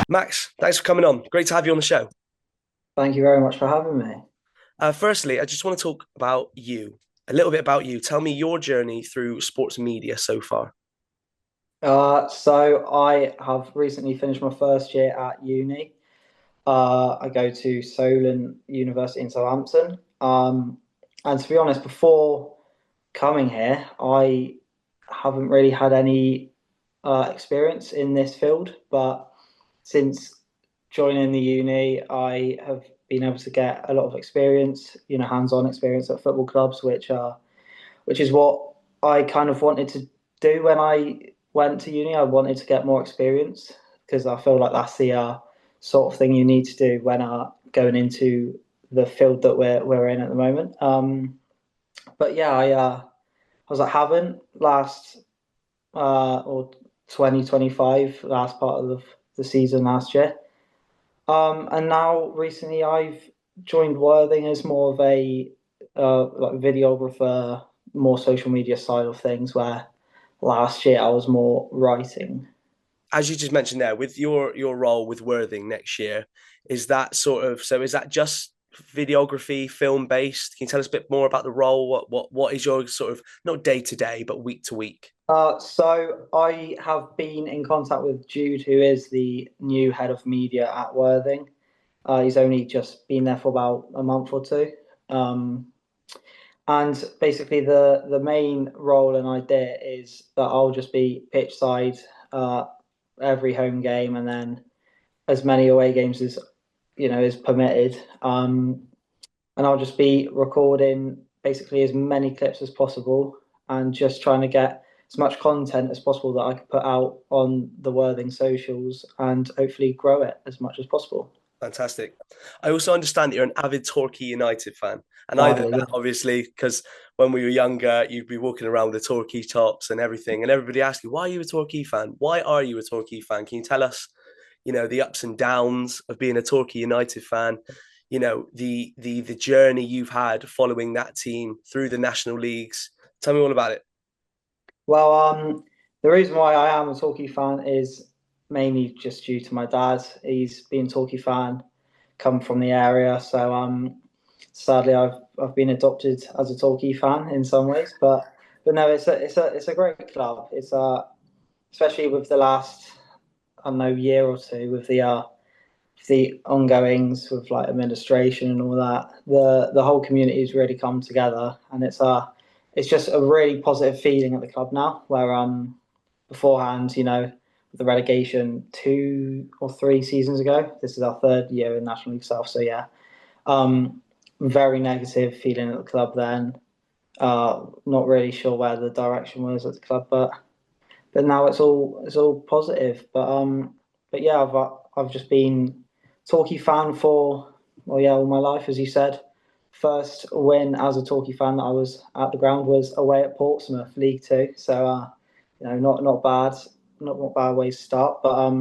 Max, thanks for coming on. Great to have you on the show. Thank you very much for having me. Firstly, I just want to talk about you, a little bit about you. Tell me your journey through sports media so far. So I have recently finished my first year at uni. I go to Solent University in Southampton. And to be honest, before coming here, I haven't really had any experience in this field. But since joining the uni, I have been able to get a lot of experience, hands-on experience at football clubs, which is what I kind of wanted to do when I went to uni. I wanted to get more experience because I feel like that's the sort of thing you need to do when going into the field that we're in at the moment. But yeah, I was at Havant last or 2025, last part of the season last year. And now recently I've joined Worthing as more of a like videographer, more social media side of things, where last year I was more writing. As you just mentioned there, with your role with Worthing next year, is that is that just videography, film based? Can you tell us a bit more about the role? What is your sort of not day to day, but week to week? So I have been in contact with Jude, who is the new head of media at Worthing. He's only just been there for about a month or two. Um, and basically, the main role and idea is that I'll just be pitch side every home game, and then as many away games as is permitted. And I'll just be recording basically as many clips as possible, and just trying to get as much content as possible that I can put out on the Worthing socials, and hopefully grow it as much as possible. Fantastic. I also understand that you're an avid Torquay United fan. And either Sadly, that, obviously, because when we were younger, you'd be walking around with the Torquay tops and everything, and everybody asked you, why are you a Torquay fan? Why are you a Torquay fan? Can you tell us, the ups and downs of being a Torquay United fan? The journey you've had following that team through the national leagues. Tell me all about it. well, the reason why I am a Torquay fan is mainly just due to my dad. He's been a Torquay fan, come from the area, so sadly I've been adopted as a Torquay fan in some ways, but no, it's a great club. It's especially with the last, I don't know, year or two, with the ongoings with like administration and all that. The whole community has really come together, and it's just a really positive feeling at the club now. Where beforehand, the relegation 2 or 3 seasons ago, this is our third year in National League South. So yeah, um, very negative feeling at the club then. Not really sure where the direction was at the club, but now it's all positive. But yeah, I've just been Torquay fan for, well, yeah, all my life, as you said. First win as a Torquay fan that I was at the ground was away at Portsmouth, League Two. So not bad, not bad way to start. But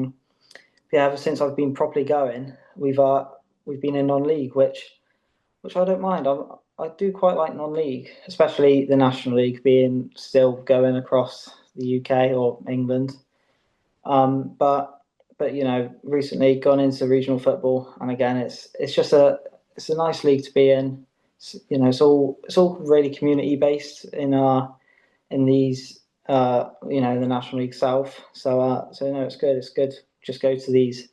yeah, ever since I've been properly going, we've been in non-league, which I don't mind. I do quite like non-league, especially the National League being still going across the UK or England. But recently gone into regional football, and again, it's a nice league to be in. It's all really community based in these the National League South. So no, it's good. It's good. Just go to these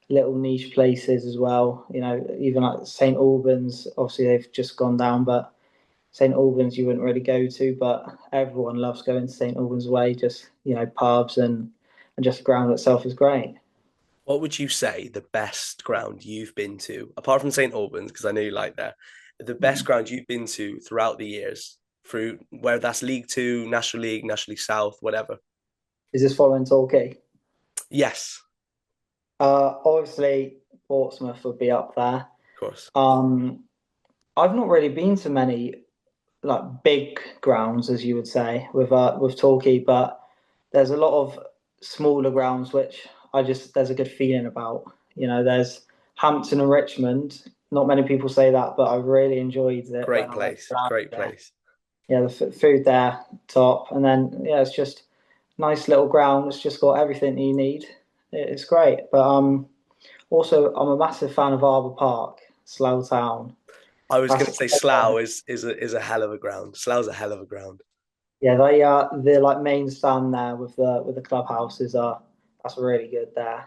little niche places as well. Even like St Albans. Obviously, they've just gone down, but St Albans you wouldn't really go to, but everyone loves going to St Albans Way. Just pubs and just the ground itself is great. What would you say the best ground you've been to, apart from St Albans, because I know you like that, the best ground you've been to throughout the years, through where that's League Two, National League South, whatever? Is this following Torquay? Yes, Obviously, Portsmouth would be up there. of course. Um, I've not really been to many like big grounds, as you would say, with Torquay, but there's a lot of smaller grounds which there's a good feeling about. There's Hampton and Richmond. Not many people say that, but I really enjoyed it when Great I went place. down Great there. place. Yeah, the food there top, and then yeah, it's just nice little ground. It's just got everything you need. it's great. But also I'm a massive fan of Arbor Park, Slough Town. I was going That's to say Slough is a hell of a ground. Slough's a hell of a ground. yeah, the like main stand there with the clubhouse is that's really good there.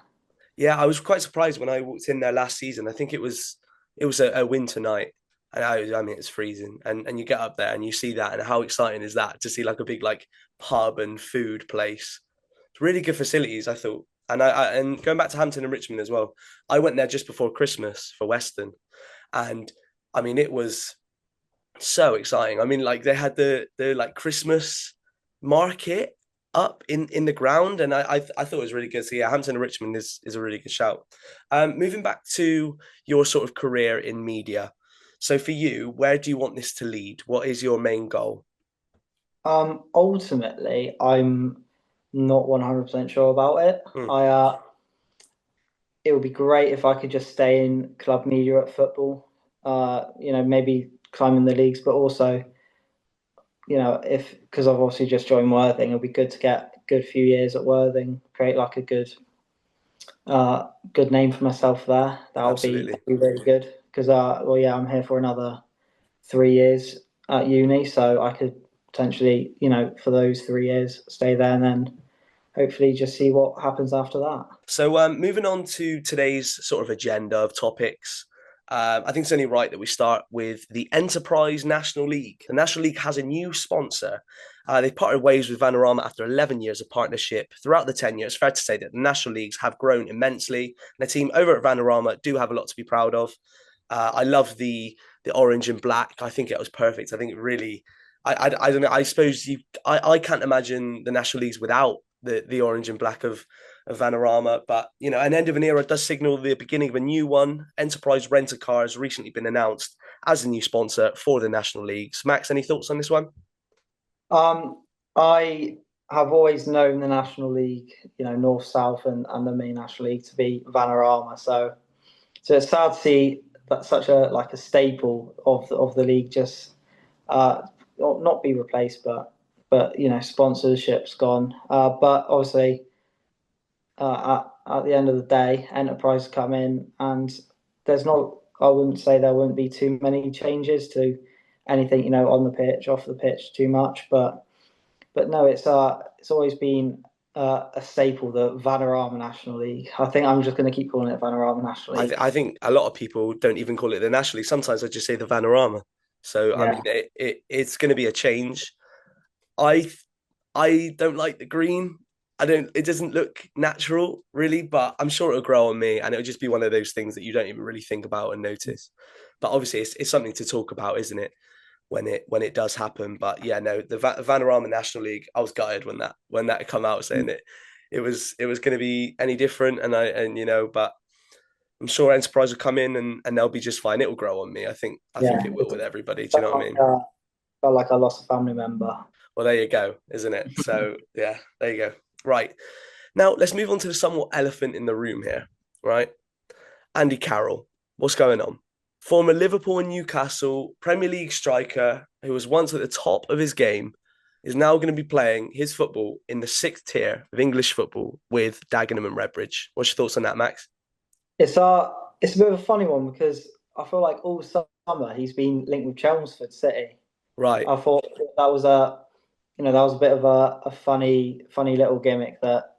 Yeah, I was quite surprised when I walked in there last season. I think it was a winter night, and I mean it's freezing, and you get up there and you see that, and how exciting is that to see like a big like pub and food place. It's really good facilities, I thought. And going back to Hampton and Richmond as well, I went there just before Christmas for Western, and I mean it was so exciting. I mean, like they had the like Christmas market up in the ground, and I thought it was really good. So yeah, Hampton and Richmond is a really good shout. Moving back to your sort of career in media. So for you, where do you want this to lead? What is your main goal? Ultimately, I'm not 100% sure about it. Hmm, It would be great if I could just stay in club media at football. Maybe climbing the leagues, but also, if because I've obviously just joined Worthing, it'll be good to get a good few years at Worthing, create like a good name for myself there. absolutely. That'll be really good. Because well, yeah, I'm here for another 3 years at uni, so I could potentially, for those 3 years, stay there and then hopefully just see what happens after that. So, moving on to today's sort of agenda of topics, I think it's only right that we start with the Enterprise National League. The National League has a new sponsor. They've parted ways with Vanarama after 11 years of partnership. Throughout the tenure, it's fair to say that the National Leagues have grown immensely. And the team over at Vanarama do have a lot to be proud of. I love the orange and black. I think it was perfect. I think it really, I don't know. I suppose I can't imagine the National Leagues without the orange and black of Vanarama. But an end of an era does signal the beginning of a new one. Enterprise Rent a Car has recently been announced as a new sponsor for the National Leagues. Max, any thoughts on this one? Um, I have always known the National League, North South and the main National League to be Vanarama. So it's sad to see that such a like a staple of the league just uh, not be replaced, but sponsorship's gone. But obviously, at the end of the day, enterprise come in, and there's not. I wouldn't say there wouldn't be too many changes to anything, on the pitch, off the pitch, too much. But no, it's always been a staple, the Vanarama National League. I think I'm just going to keep calling it Vanarama National League. I think a lot of people don't even call it the National League. Sometimes I just say the Vanarama. So I mean, Yeah, it's going to be a change. I I don't like the green. I don't. It doesn't look natural, really. But I'm sure it'll grow on me, and it'll just be one of those things that you don't even really think about and notice. But obviously, it's something to talk about, isn't it? When it does happen. But yeah, no, the Vanarama National League. I was gutted when that come out saying it was going to be any different, but I'm sure Enterprise will come in and they'll be just fine. It will grow on me. I think yeah. it will It with everybody. Do you felt know what I like mean? felt like I lost a family member. Well, there you go, isn't it? So yeah, there you go. Right. Now let's move on to the somewhat elephant in the room here, right? Andy Carroll. What's going on? Former Liverpool and Newcastle Premier League striker who was once at the top of his game is now going to be playing his football in the sixth tier of English football with Dagenham and Redbridge. What's your thoughts on that, Max? It's it's a bit of a funny one because I feel like all summer he's been linked with Chelmsford City. Right. I thought that was a bit of a funny little gimmick that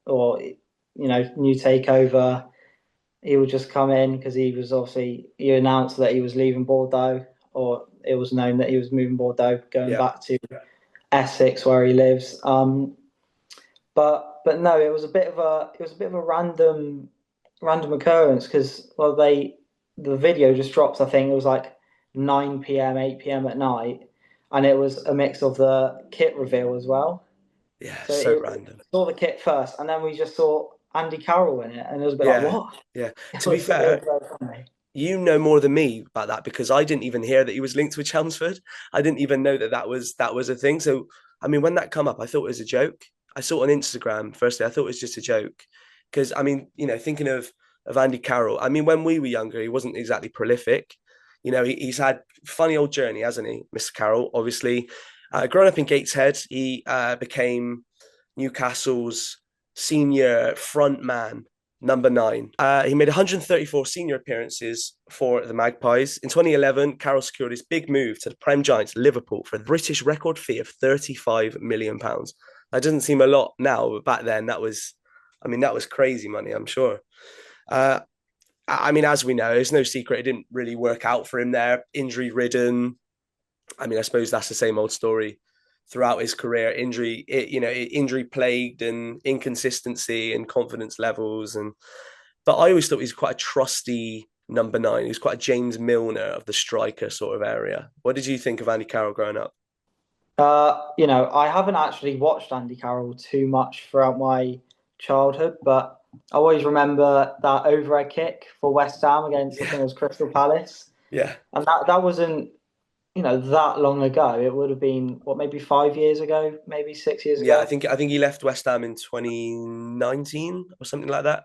or new takeover. He would just come in because he announced that he was leaving Bordeaux, or it was known that he was moving Bordeaux, going Yeah. back to Essex where he lives. But no, it was a bit of a random occurrence because the video just dropped. I think it was like 9 p.m., 8 p.m. at night, and it was a mix of the kit reveal as well. Yeah. So So it random. saw the kit first, and then we just saw Andy Carroll in it, and it was a bit like, Yeah. what? Yeah. It To be it was fair, very funny. you know more than me about that because I didn't even hear that he was linked with Chelmsford. I didn't even know that was a thing. So I mean, when that come up, I thought it was a joke. I saw it on Instagram. Firstly, I thought it was just a joke because I mean, thinking of Andy Carroll. I mean, when we were younger, he wasn't exactly prolific. He's had funny old journey, hasn't he, Mr. Carroll? Obviously, growing up in Gateshead, he became Newcastle's senior front man, number 9. He made 134 senior appearances for the Magpies. In 2011, Carroll secured his big move to the Prem Giants Liverpool for a British record fee of £35 million. That doesn't seem a lot now, but back then that was crazy money, I'm sure. Uh, I mean, as we know, it's no secret it didn't really work out for him there. Injury ridden. I mean, I suppose that's the same old story throughout his career. Injury plagued and inconsistency and confidence levels. But I always thought he was quite a trusty number 9. He was quite a James Milner of the striker sort of area. What did you think of Andy Carroll growing up? I haven't actually watched Andy Carroll too much throughout my childhood, but I always remember that overhead kick for West Ham against, I think Yeah, it was Crystal Palace, yeah, and that wasn't, that long ago. It would have been what, maybe 5 years ago, maybe 6 years yeah. I ago. think I think he left West Ham in 2019 or something like that.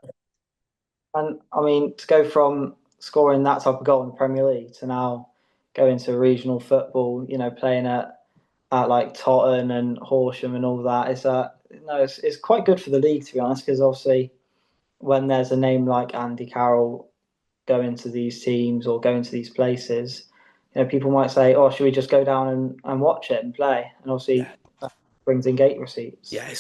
And I mean, to go from scoring that type of goal in the Premier League to now go into regional football, playing at like Tottenham and Horsham and all that, is no, it's quite good for the league, to be honest, because obviously when there's a name like Andy Carroll going to these teams or going to these places, people might say, "Oh, should we just go down and watch it and play?" And Yeah, obviously that brings in gate receipts. yeah. I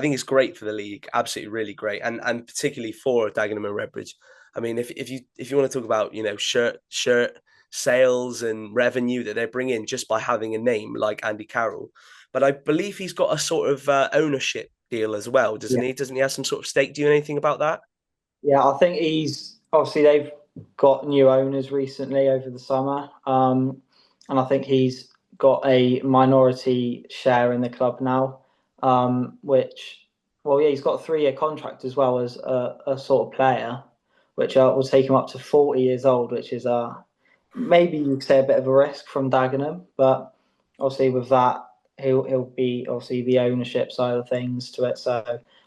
think it's great for the league. Absolutely, really great, and particularly for Dagenham and Redbridge. I mean, if you want to talk about shirt sales and revenue that they bring in just by having a name like Andy Carroll, but I believe he's got a sort of ownership deal as well, doesn't Yeah, he? Doesn't he have some sort of stake? Do you know anything about that? yeah. I think he's obviously they've got new owners recently over the summer, and I think he's got a minority share in the club now, which, well, yeah, he's got a 3-year contract as well as a sort of player, which will take him up to 40 years old, which is maybe you could say a bit of a risk from Dagenham, but obviously with that he'll be obviously the ownership side of things to it, so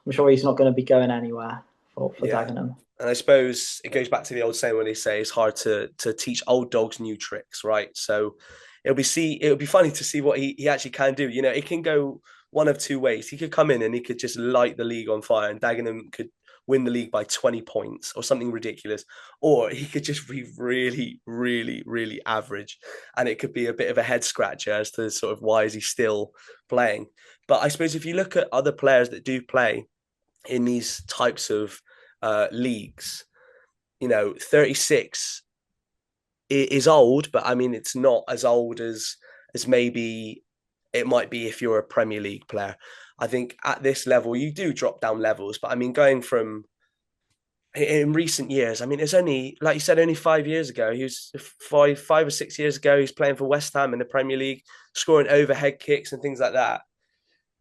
I'm sure he's not going to be going anywhere for Yeah. Dagenham. And I suppose it goes back to the old saying when they say it's hard to teach old dogs new tricks, right? So it'll be funny to see what he actually can do. It can go one of two ways. He could come in and he could just light the league on fire, and Dagenham could win the league by 20 points or something ridiculous. Or he could just be really, really, really average. And it could be a bit of a head scratcher as to sort of why is he still playing. But I suppose if you look at other players that do play in these types of leagues, 36 is old, but I mean, it's not as old as maybe it might be if you're a Premier League player. I think at this level, you do drop down levels, but I mean, going from in recent years, I mean, it's only like you said, only 5 years ago. He was 5 or 6 years ago. He's playing for West Ham in the Premier League, scoring overhead kicks and things like that.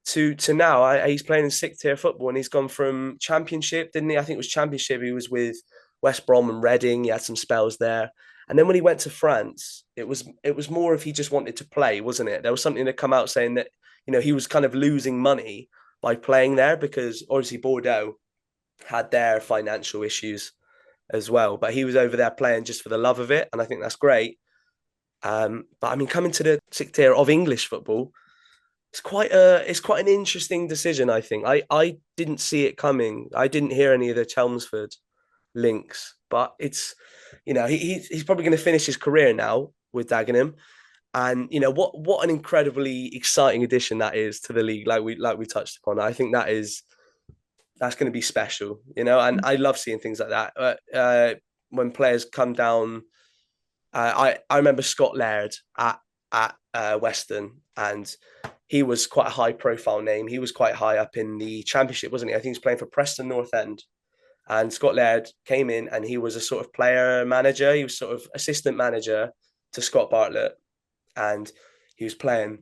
To now, he's playing in 6th tier football, and he's gone from Championship, didn't he? I think it was Championship. He was with West Brom and Reading. He had some spells there, and then when he went to France, it was more if he just wanted to play, wasn't it? There was something that come out saying that he was kind of losing money by playing there because obviously Bordeaux had their financial issues as well, but he was over there playing just for the love of it, and I think that's great. But I mean, coming to the 6th tier of English football, it's quite an interesting decision. I think I didn't see it coming. I didn't hear any of the Chelmsford links, but it's he's probably going to finish his career now with Dagenham, and what an incredibly exciting addition that is to the league. Like we touched upon, I think that's going to be special. And I love seeing things like that. When players come down, I remember Scott Laird at Western, and he was quite a high profile name. He was quite high up in the Championship, wasn't he? I think he was playing for Preston North End. And Scott Laird came in and he was a sort of player manager. He was sort of assistant manager to Scott Bartlett. And he was playing.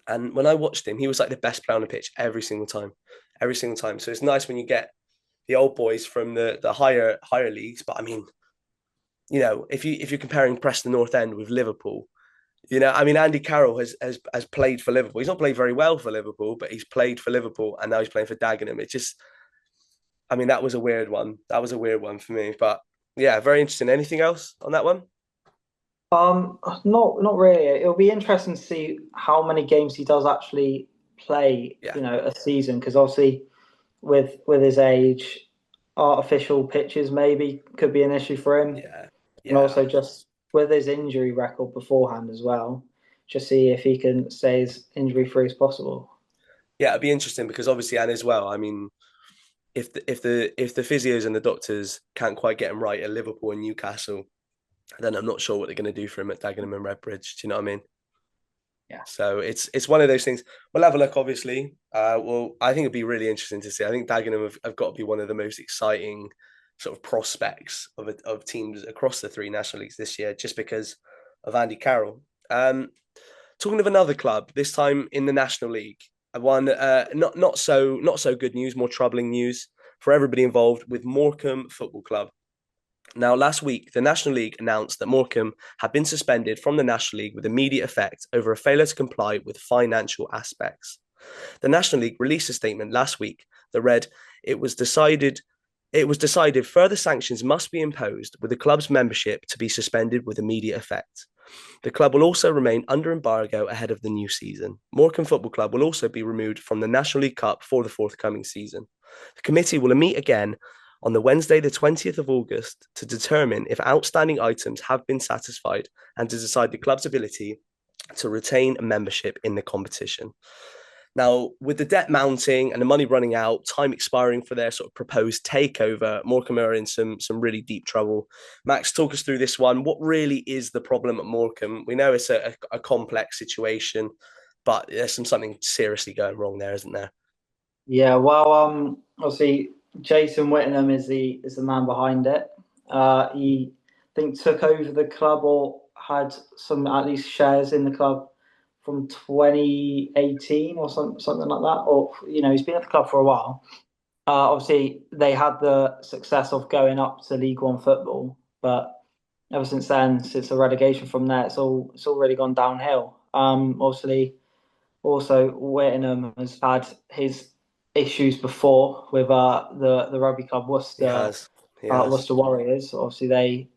And when I watched him, he was like the best player on the pitch every single time. Every single time. So it's nice when you get the old boys from the higher leagues. But I mean, if you're comparing Preston North End with Liverpool, I mean, Andy Carroll has played for Liverpool. He's not played very well for Liverpool, but he's played for Liverpool, and now he's playing for Dagenham. It's just, I mean, that was a weird one. That was a weird one for me, but yeah, very interesting. Anything else on that one? Not really. It'll be interesting to see how many games he does actually play, Yeah, a season, because obviously, with his age, artificial pitches maybe could be an issue for him, Yeah, and yeah, also just with his injury record beforehand as well, just see if he can stay as injury free as possible. yeah. It'd be interesting because obviously, and as well, I mean, if the physios and the doctors can't quite get him right at Liverpool and Newcastle, then I'm not sure what they're going to do for him at Dagenham and Redbridge. Do you know what I mean? Yeah. So it's one of those things. We'll have a look, obviously. Well, I think it'd be really interesting to see. I think Dagenham have got to be one of the most exciting sort of prospects of teams across the three national leagues this year, just because of Andy Carroll. Talking of another club, this time in the National League, one not so good news, more troubling news for everybody involved with Morecambe Football Club. Now, last week, the National League announced that Morecambe had been suspended from the National League with immediate effect over a failure to comply with financial aspects. The National League released a statement last week that read, "It was decided further sanctions must be imposed with the club's membership to be suspended with immediate effect. The club will also remain under embargo ahead of the new season. Morecambe Football Club will also be removed from the National League Cup for the forthcoming season. The committee will meet again on the Wednesday, the 20th of August, to determine if outstanding items have been satisfied and to decide the club's ability to retain a membership in the competition." Now, with the debt mounting and the money running out, time expiring for their sort of proposed takeover, Morecambe are in some really deep trouble. Max, talk us through this one. What really is the problem at Morecambe? We know it's a complex situation, but there's something seriously going wrong there, isn't there? Yeah, well, obviously Jason Whittingham is the man behind it. He I think took over the club or had some at least shares in the club from 2018 or something like that. Or he's been at the club for a while. Obviously, they had the success of going up to League One football, but ever since then, since the relegation from there, it's all really gone downhill. Obviously, also Whittingham has had his issues before with the rugby club He has. He has. Worcester Warriors. Obviously, they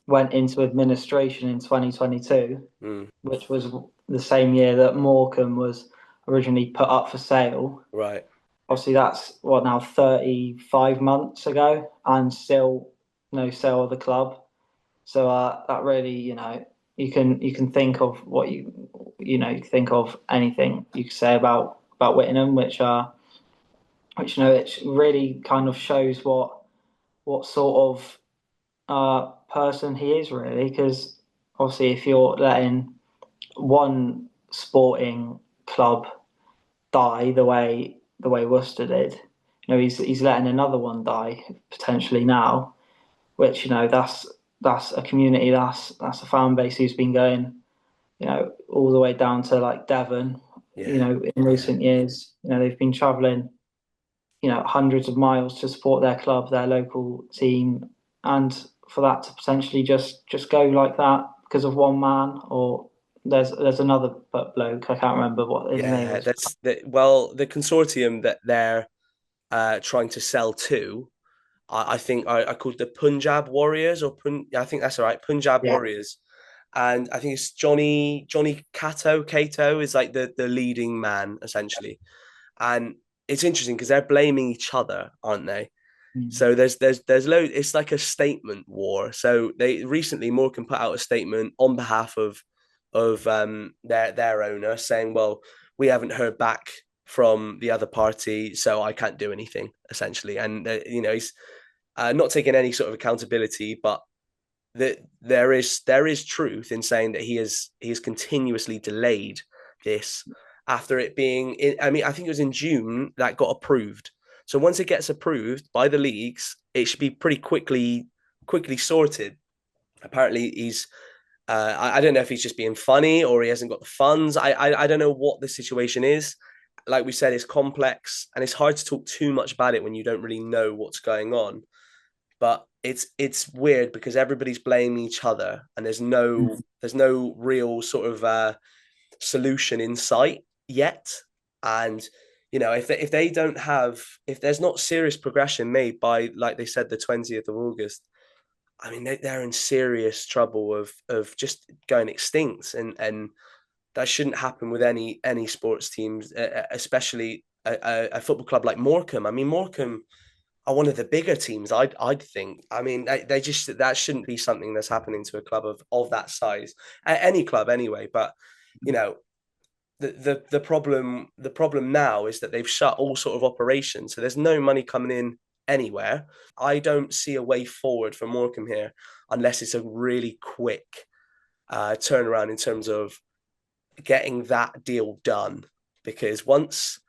went into administration in 2022, Mm, which was the same year that Morecambe was originally put up for sale. right. Obviously, that's what now 35 months ago, and still no sale of the club. So that really, you can think of what you think of anything you could say about Whittingham, which it really kind of shows what sort of person he is really, because obviously if you're letting one sporting club die the way Worcester did, he's letting another one die potentially now, which that's a community, that's a fan base who's been going, all the way down to like Devon, Yeah. in Yeah. recent years. They've been travelling, hundreds of miles to support their club, their local team, and for that to potentially just go like that because of one man, or there's another bloke, I can't remember what his name Yeah. is. The consortium that they're trying to sell to, I think I called the Punjab Warriors I think that's all right, Punjab Yeah. Warriors, and I think it's Johnny Cato is like the leading man essentially, and it's interesting because they're blaming each other, aren't they? Mm. So there's loads. It's like a statement war. So they recently Morecambe put out a statement on behalf of their owner saying, well, we haven't heard back from the other party, so I can't do anything essentially. And he's not taking any sort of accountability, but that there is truth in saying that he has continuously delayed this after it being I mean, I think it was in June that got approved. So once it gets approved by the leagues, it should be pretty quickly sorted. Apparently he's I don't know if he's just being funny or he hasn't got the funds. I don't know what the situation is. Like we said, it's complex and it's hard to talk too much about it when you don't really know what's going on. But it's weird because everybody's blaming each other and there's no real sort of solution in sight yet. And if they don't have, if there's not serious progression made by, like they said, the 20th of August, I mean they're in serious trouble of just going extinct, and that shouldn't happen with any sports teams, especially a football club like Morecambe. I mean, Morecambe are one of the bigger teams. I'd think. I mean, they just that shouldn't be something that's happening to a club of that size, any club anyway. But you know, the problem now is that they've shut all sort of operations, so there's no money coming in anywhere. I don't see a way forward for Morecambe here unless it's a really quick turnaround in terms of getting that deal done. Because once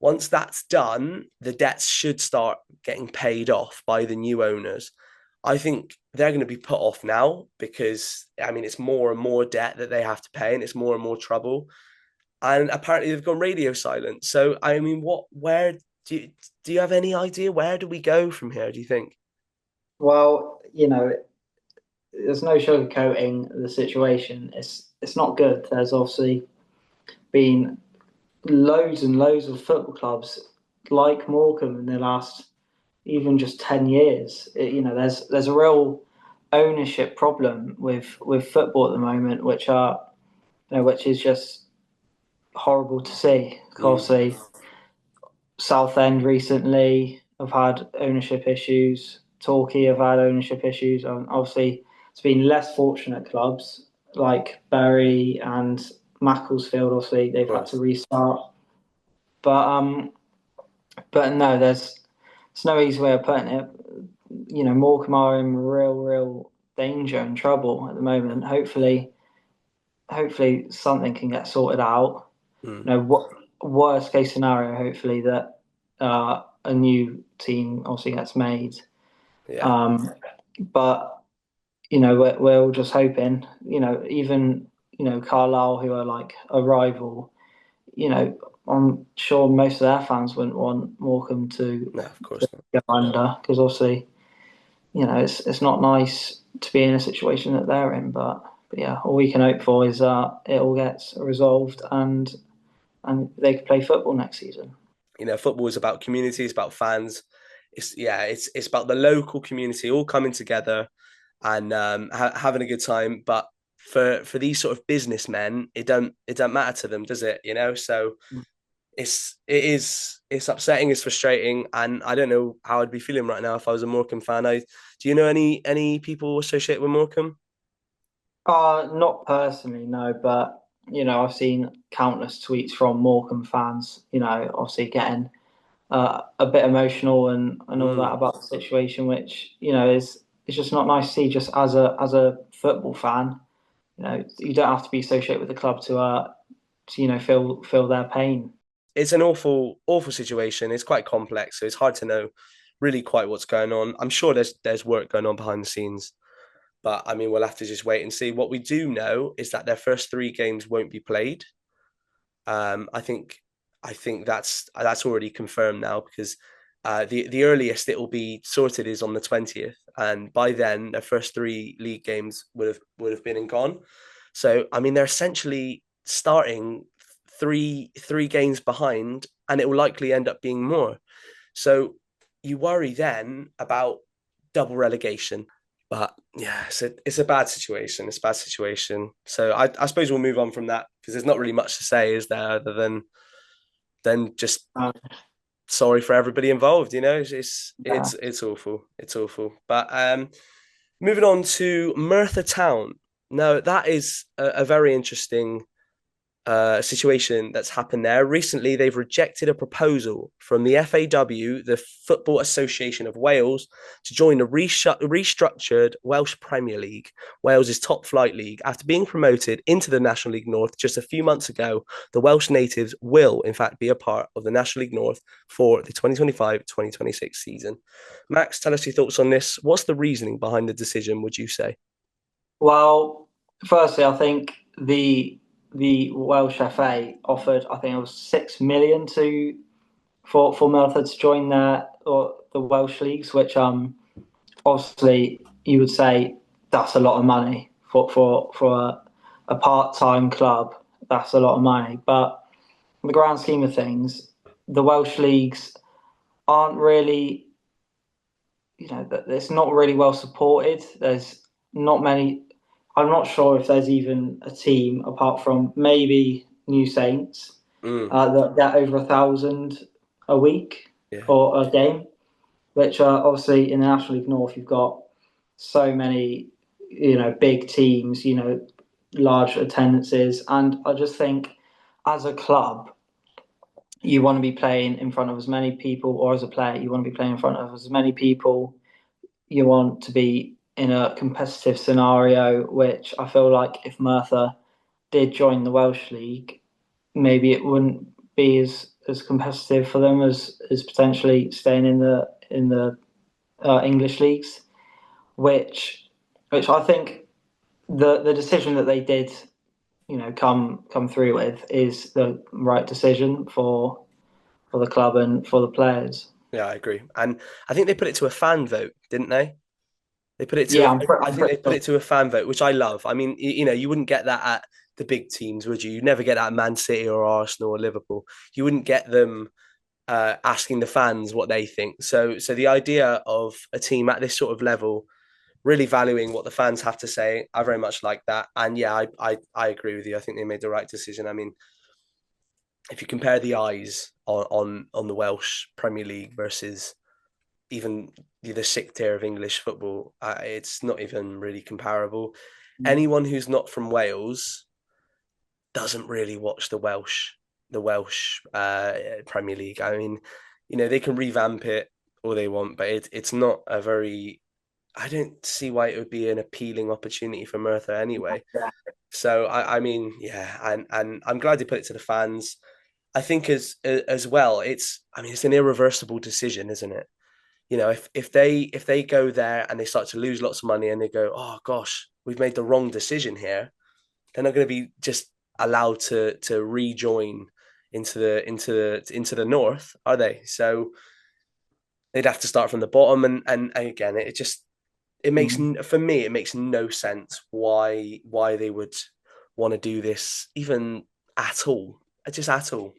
that's done, the debts should start getting paid off by the new owners. I think they're going to be put off now because I mean it's more and more debt that they have to pay, and it's more and more trouble. And apparently they've gone radio silent. So I mean, where do you have any idea where do we go from here? Do you think? Well, there's no sugarcoating the situation. It's not good. There's obviously been loads and loads of football clubs like Morecambe in the last even just 10 years. There's a real ownership problem with football at the moment, which is just horrible to see. Mm, Obviously, Southend recently have had ownership issues. Torquay have had ownership issues. And obviously, it's been less fortunate clubs like Bury and Macclesfield. Obviously, of they've had to course. restart. But no, there's no easy way of putting it. Morecambe are in real danger and trouble at the moment. Hopefully something can get sorted out. Mm, What worst case scenario? Hopefully that a new team obviously gets made. yeah. Um, but we're all just hoping. Even Carlisle, who are like a rival. I'm sure most of their fans wouldn't want Morecambe to No, of course not. go under because obviously it's not nice to be in a situation that they're in. But yeah, all we can hope for is it all gets resolved and they can play football next season. Football is about community, it's about fans. It's about the local community all coming together and having a good time. But for these sort of businessmen, it don't matter to them, does it? So it's upsetting, it's frustrating, and I don't know how I'd be feeling right now if I was a Morecambe fan. Do you know any people associated with Morecambe? Not personally, no, but I've seen countless tweets from Morecambe fans. Obviously getting a bit emotional and all that Mm. about the situation, which is it's just not nice to see. Just as a football fan, you don't have to be associated with the club to feel their pain. It's an awful situation. It's quite complex, so it's hard to know really quite what's going on. I'm sure there's work going on behind the scenes, but I mean we'll have to just wait and see. What we do know is that their first three games won't be played. I think that's already confirmed now because the earliest it will be sorted is on the 20th, and by then their first three league games would have been and gone. So I mean they're essentially starting three games behind, and it will likely end up being more. So you worry then about double relegation. But yeah, it's a bad situation. It's a bad situation. So I suppose we'll move on from that because there's not really much to say, is there, other than just Uh, sorry for everybody involved. It's yeah. it's it's awful. It's awful. But moving on to Merthyr Town. Now that is a very interesting situation that's happened there. Recently, they've rejected a proposal from the FAW, the Football Association of Wales, to join a restructured Welsh Premier League, Wales's top flight league. After being promoted into the National League North just a few months ago, the Welsh natives will, in fact, be a part of the National League North for the 2025-2026 season. Max, tell us your thoughts on this. What's the reasoning behind the decision, would you say? Well, firstly, I think the Welsh FA offered, I think it was 6 million for Merthyr to join the Welsh leagues, which obviously you would say that's a lot of money for a part-time club. That's a lot of money, but in the grand scheme of things, the Welsh leagues aren't really, it's not really well supported. There's not many. I'm not sure if there's even a team apart from maybe New Saints Mm, that over 1,000 a week Yeah. or a game, which obviously in the National League North you've got so many, big teams, large attendances, and I just think as a club you want to be playing in front of as many people, or as a player you want to be playing in front of as many people. You want to be in a competitive scenario, which I feel like if Merthyr did join the Welsh League, maybe it wouldn't be as competitive for them as potentially staying in the English leagues, which I think the decision that they did, come through with is the right decision for the club and for the players. Yeah, I agree. And I think they put it to a fan vote, didn't they? They put it to, Yeah, I I'm think they pretty put sure. it to a fan vote, which I love. I mean, you wouldn't get that at the big teams, would you? You'd never get that at Man City or Arsenal or Liverpool. You wouldn't get them asking the fans what they think. So the idea of a team at this sort of level really valuing what the fans have to say, I very much like that. And yeah, I agree with you. I think they made the right decision. I mean, if you compare the eyes on the Welsh Premier League versus even the sixth tier of English football, it's not even really comparable. Anyone who's not from Wales doesn't really watch the Welsh Premier League. I mean, they can revamp it all they want, but it's not a very. I don't see why it would be an appealing opportunity for Merthyr anyway. Yeah. So I mean, yeah, and I'm glad they put it to the fans. I think as well, it's an irreversible decision, isn't it? If they go there and they start to lose lots of money and they go, oh gosh, we've made the wrong decision here, they're not going to be just allowed to rejoin into the north, are they? So they'd have to start from the bottom, and again, it makes Mm. for me it makes no sense why they would want to do this even at all, just at all.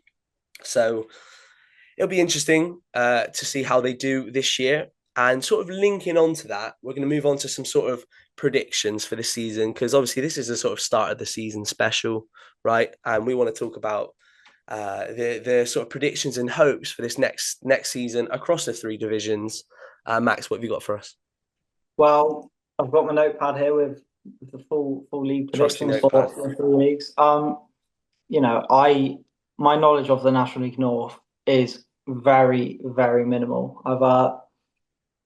So it'll be interesting to see how they do this year. And sort of linking on to that, we're going to move on to some sort of predictions for the season, because obviously this is a sort of start of the season special, right? And we want to talk about the sort of predictions and hopes for this next season across the three divisions. Max, what have you got for us? Well, I've got my notepad here with the full league Trusty predictions for notepad. the three leagues. I my knowledge of the National League North is very, very minimal. I've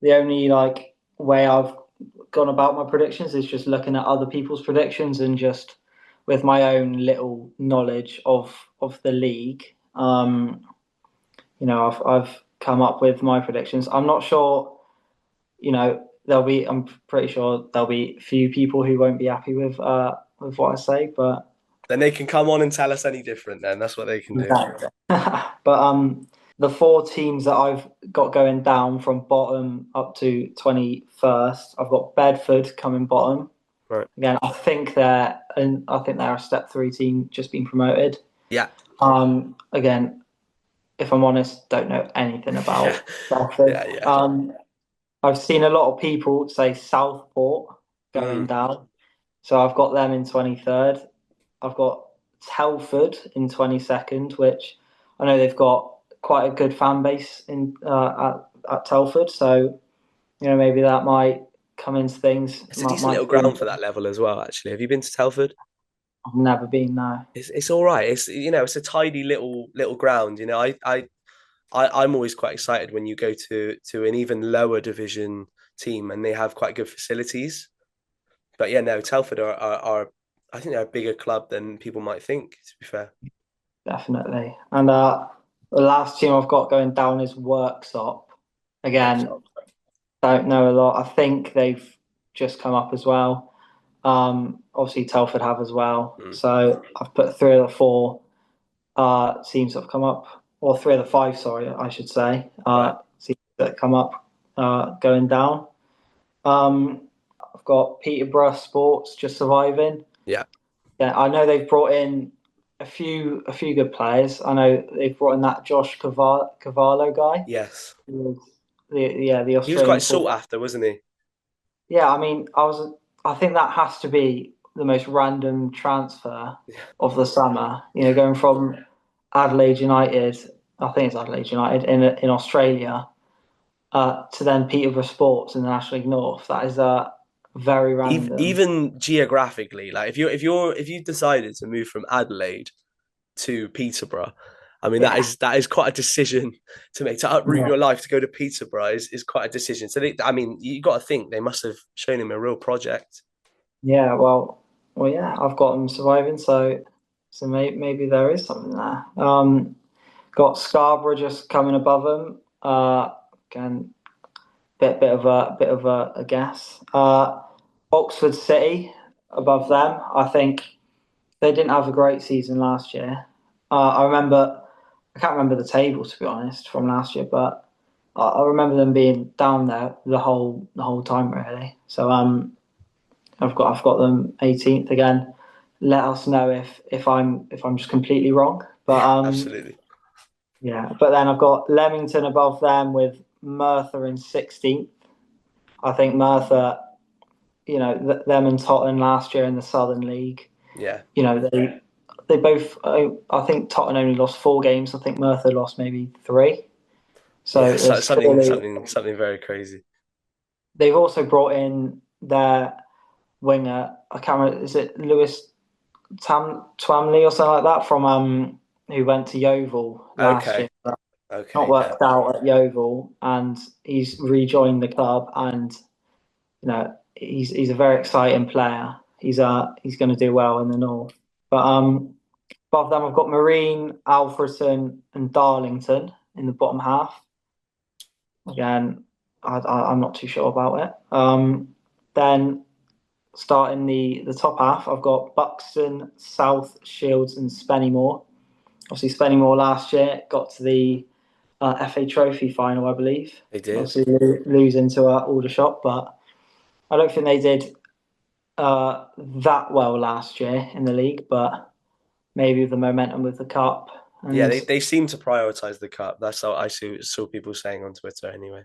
the only way I've gone about my predictions is just looking at other people's predictions and just with my own little knowledge of the league. I've come up with my predictions. I'm not sure, I'm pretty sure there'll be few people who won't be happy with what I say, but Then they can come on and tell us any different. Then that's what they can do. exactly. But the four teams that I've got going down from bottom up to 21st, I've got Bedford coming bottom. Right. Again, I think they're a step three team just been promoted. Yeah. Again, if I'm honest, don't know anything Yeah. about Bedford. Yeah. Yeah. I've seen a lot of people say Southport going Mm. down. So I've got them in 23rd. I've got Telford in 22nd, which I know they've got quite a good fan base at Telford. So, maybe that might come into things. It's a decent Might little ground for that level as well. Actually, have you been to Telford? I've never been there. It's all right. It's a tidy little ground. I'm always quite excited when you go to an even lower division team and they have quite good facilities. But yeah, no, Telford are I think they're a bigger club than people might think. To be fair, Definitely. And the last team I've got going down is Worksop. Again, workshop. don't know a lot. I think they've just come up as well. Obviously Telford have as well. Mm. So I've put three of the four teams that have come up, or three of the five, sorry, I should say, Right. teams that come up going down. Um, I've got Peterborough Sports just surviving. Yeah. Yeah, I know they've brought in a few good players. I know they've brought in that Josh Cavallo guy. Yes. Who was the He was quite Australian sought full. after, wasn't he? Yeah, I mean, I think that has to be the most random transfer Yeah. of the summer. Going from Adelaide United I think it's Adelaide United in Australia, to then Peterborough Sports in the National League North. That is very random. Even geographically, like if you decided to move from Adelaide to Peterborough, I mean Yeah, that is quite a decision to make. To uproot yeah, your life to go to Peterborough is quite a decision. So I mean, you got to think they must have shown him a real project. yeah. Yeah. I've got them surviving, so maybe there is something there. Got Scarborough just coming above them. Again, bit of a guess. Oxford City above them. I think they didn't have a great season last year. I can't remember the table to be honest from last year, but I remember them being down there the whole time really. So I've got them 18th again. Let us know if I'm just completely wrong. But Yeah, absolutely. yeah. But then I've got Leamington above them with Merthyr in 16th. I think Merthyr, them and Tottenham last year in the Southern League. Yeah, They both. I think Tottenham only lost 4 games. I think Merthyr lost maybe 3. yeah. So So, there's clearly something very crazy. they've also brought in their winger. I can't remember. Is it Lewis Twamley or something like that from who went to Yeovil last year? Okay, But not okay, yeah, worked out at Yeovil, and he's rejoined the club, and he's a very exciting player. He's going to do well in the north. But above them, I've got Marine, Alfreton, and Darlington in the bottom half. Again, I'm not too sure about it. Then starting the top half, I've got Buxton, South Shields, and Spennymoor. Obviously, Spennymoor last year got to the FA Trophy final, I believe. they did. Obviously, losing to Aldershot, but I don't think they did that well last year in the league. But maybe the momentum with the cup Yeah, and they seem to prioritize the cup. That's how saw people saying on Twitter anyway.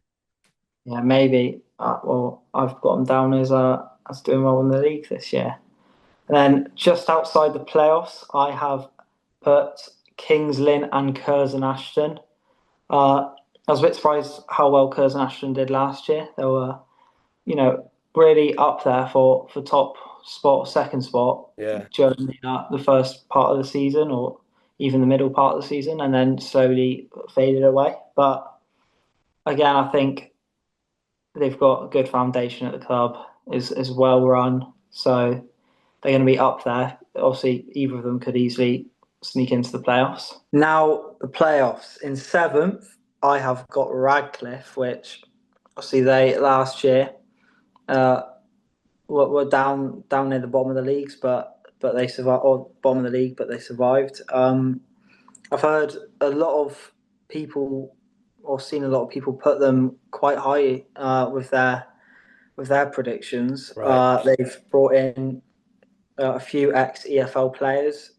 yeah, maybe. Well, I've got them down as doing well in the league this year. And then just outside the playoffs, I have put Kings Lynn and Curzon Ashton. I was a bit surprised how well Curzon Ashton did last year. They were, really up there for top spot, second spot Yeah, during the first part of the season or even the middle part of the season, and then slowly faded away. But again, I think they've got a good foundation at the club, is well run, so they're going to be up there. Obviously, either of them could easily sneak into the playoffs. Now, the playoffs in seventh, I have got Radcliffe, which obviously they last year uh, were down near the bottom of the leagues, but they survived, or bottom of the league, but they survived. I've heard a lot of people, or seen a lot of people put them quite high with their predictions. right. They've brought in a few ex EFL players,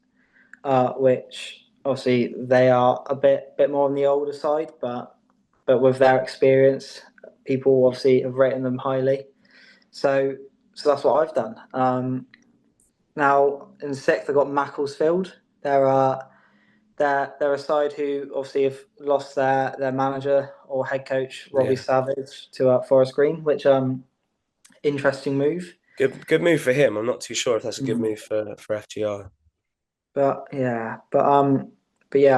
which obviously they are a bit more on the older side, but with their experience, people obviously have rated them highly. So so that's what I've done. Now in sixth, I've got Macclesfield. They're a side who obviously have lost their manager or head coach Robbie Yeah, Savage to Forest Green, which interesting move. good move for him. I'm not too sure if that's a good move for FGR. But yeah,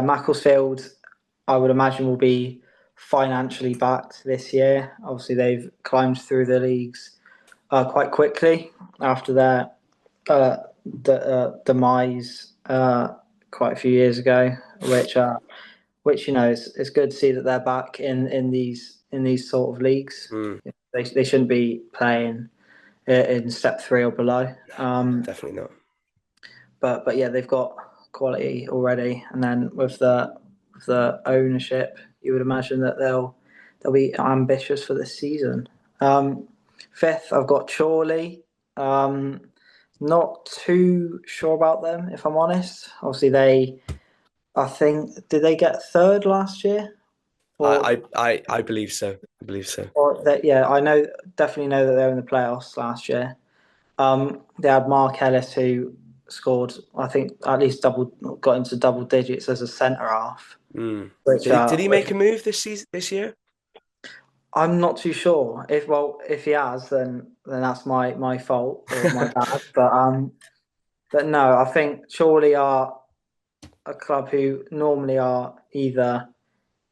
Macclesfield, I would imagine will be financially backed this year. Obviously, they've climbed through the leagues quite quickly after their uh, demise quite a few years ago, which it's good to see that they're back in these sort of leagues. Mm, They shouldn't be playing in step three or below. definitely not. But yeah, they've got quality already, and then with the ownership, you would imagine that they'll be ambitious for this season. Fifth, I've got Chorley. Um, Not too sure about them, if I'm honest. Obviously, I think, did they get third last year? Or, I believe so. I believe so. or that, yeah, definitely know that they were in the playoffs last year. They had Mark Ellis who scored, I think, at least got into double digits as a centre half. Mm. which Did he make a move this season, this year? I'm not too sure. If he has, then that's my fault or my bad. But no, I think surely are a club who normally are either,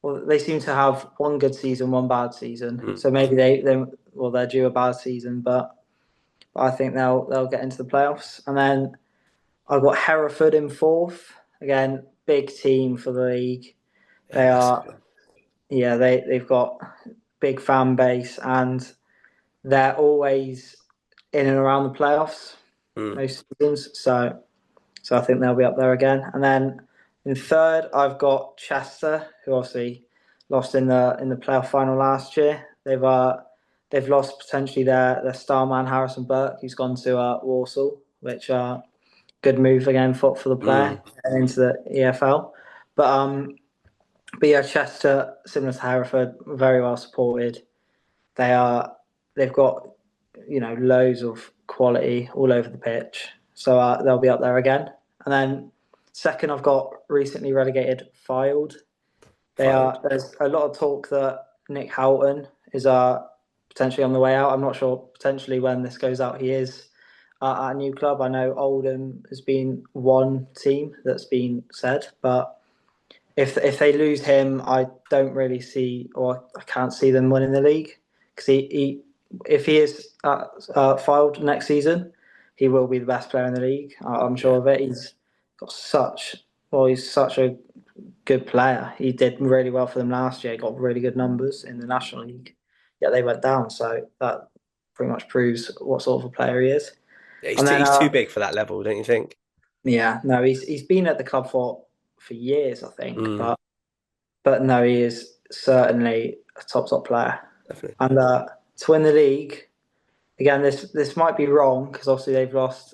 well, they seem to have one good season, one bad season. Mm. So maybe they're due a bad season, but I think they'll get into the playoffs. And then I've got Hereford in fourth. Again, big team for the league. Yeah, They massive. are, yeah, they've got big fan base and they're always in and around the playoffs Mm. most seasons. So I think they'll be up there again. And then in third, I've got Chester, who obviously lost in the playoff final last year. They've lost potentially their star man Harrison Burke, who's gone to Warsaw, which good move again for the player Mm. into the EFL. But um, but yeah, Chester, similar to Hereford, very well supported. They are they've got loads of quality all over the pitch, so they'll be up there again. And then second, I've got recently relegated Fylde. Filed. There's a lot of talk that Nick Houghton is potentially on the way out. I'm not sure potentially when this goes out he is at a new club. I know Oldham has been one team that's been said, but if they lose him, I don't really see, or I can't see them winning the league because he if he is filed next season, he will be the best player in the league. I'm Yeah. sure of it. He's such a good player. He did really well for them last year. He got really good numbers in the National League. Yet they went down, so that pretty much proves what sort of a player he is. Yeah, And then he's too big for that level, don't you think? yeah, no, he's been at the club for years, I think, Mm. but no, he is certainly a top player. Definitely. And to win the league, again, this might be wrong because obviously they've lost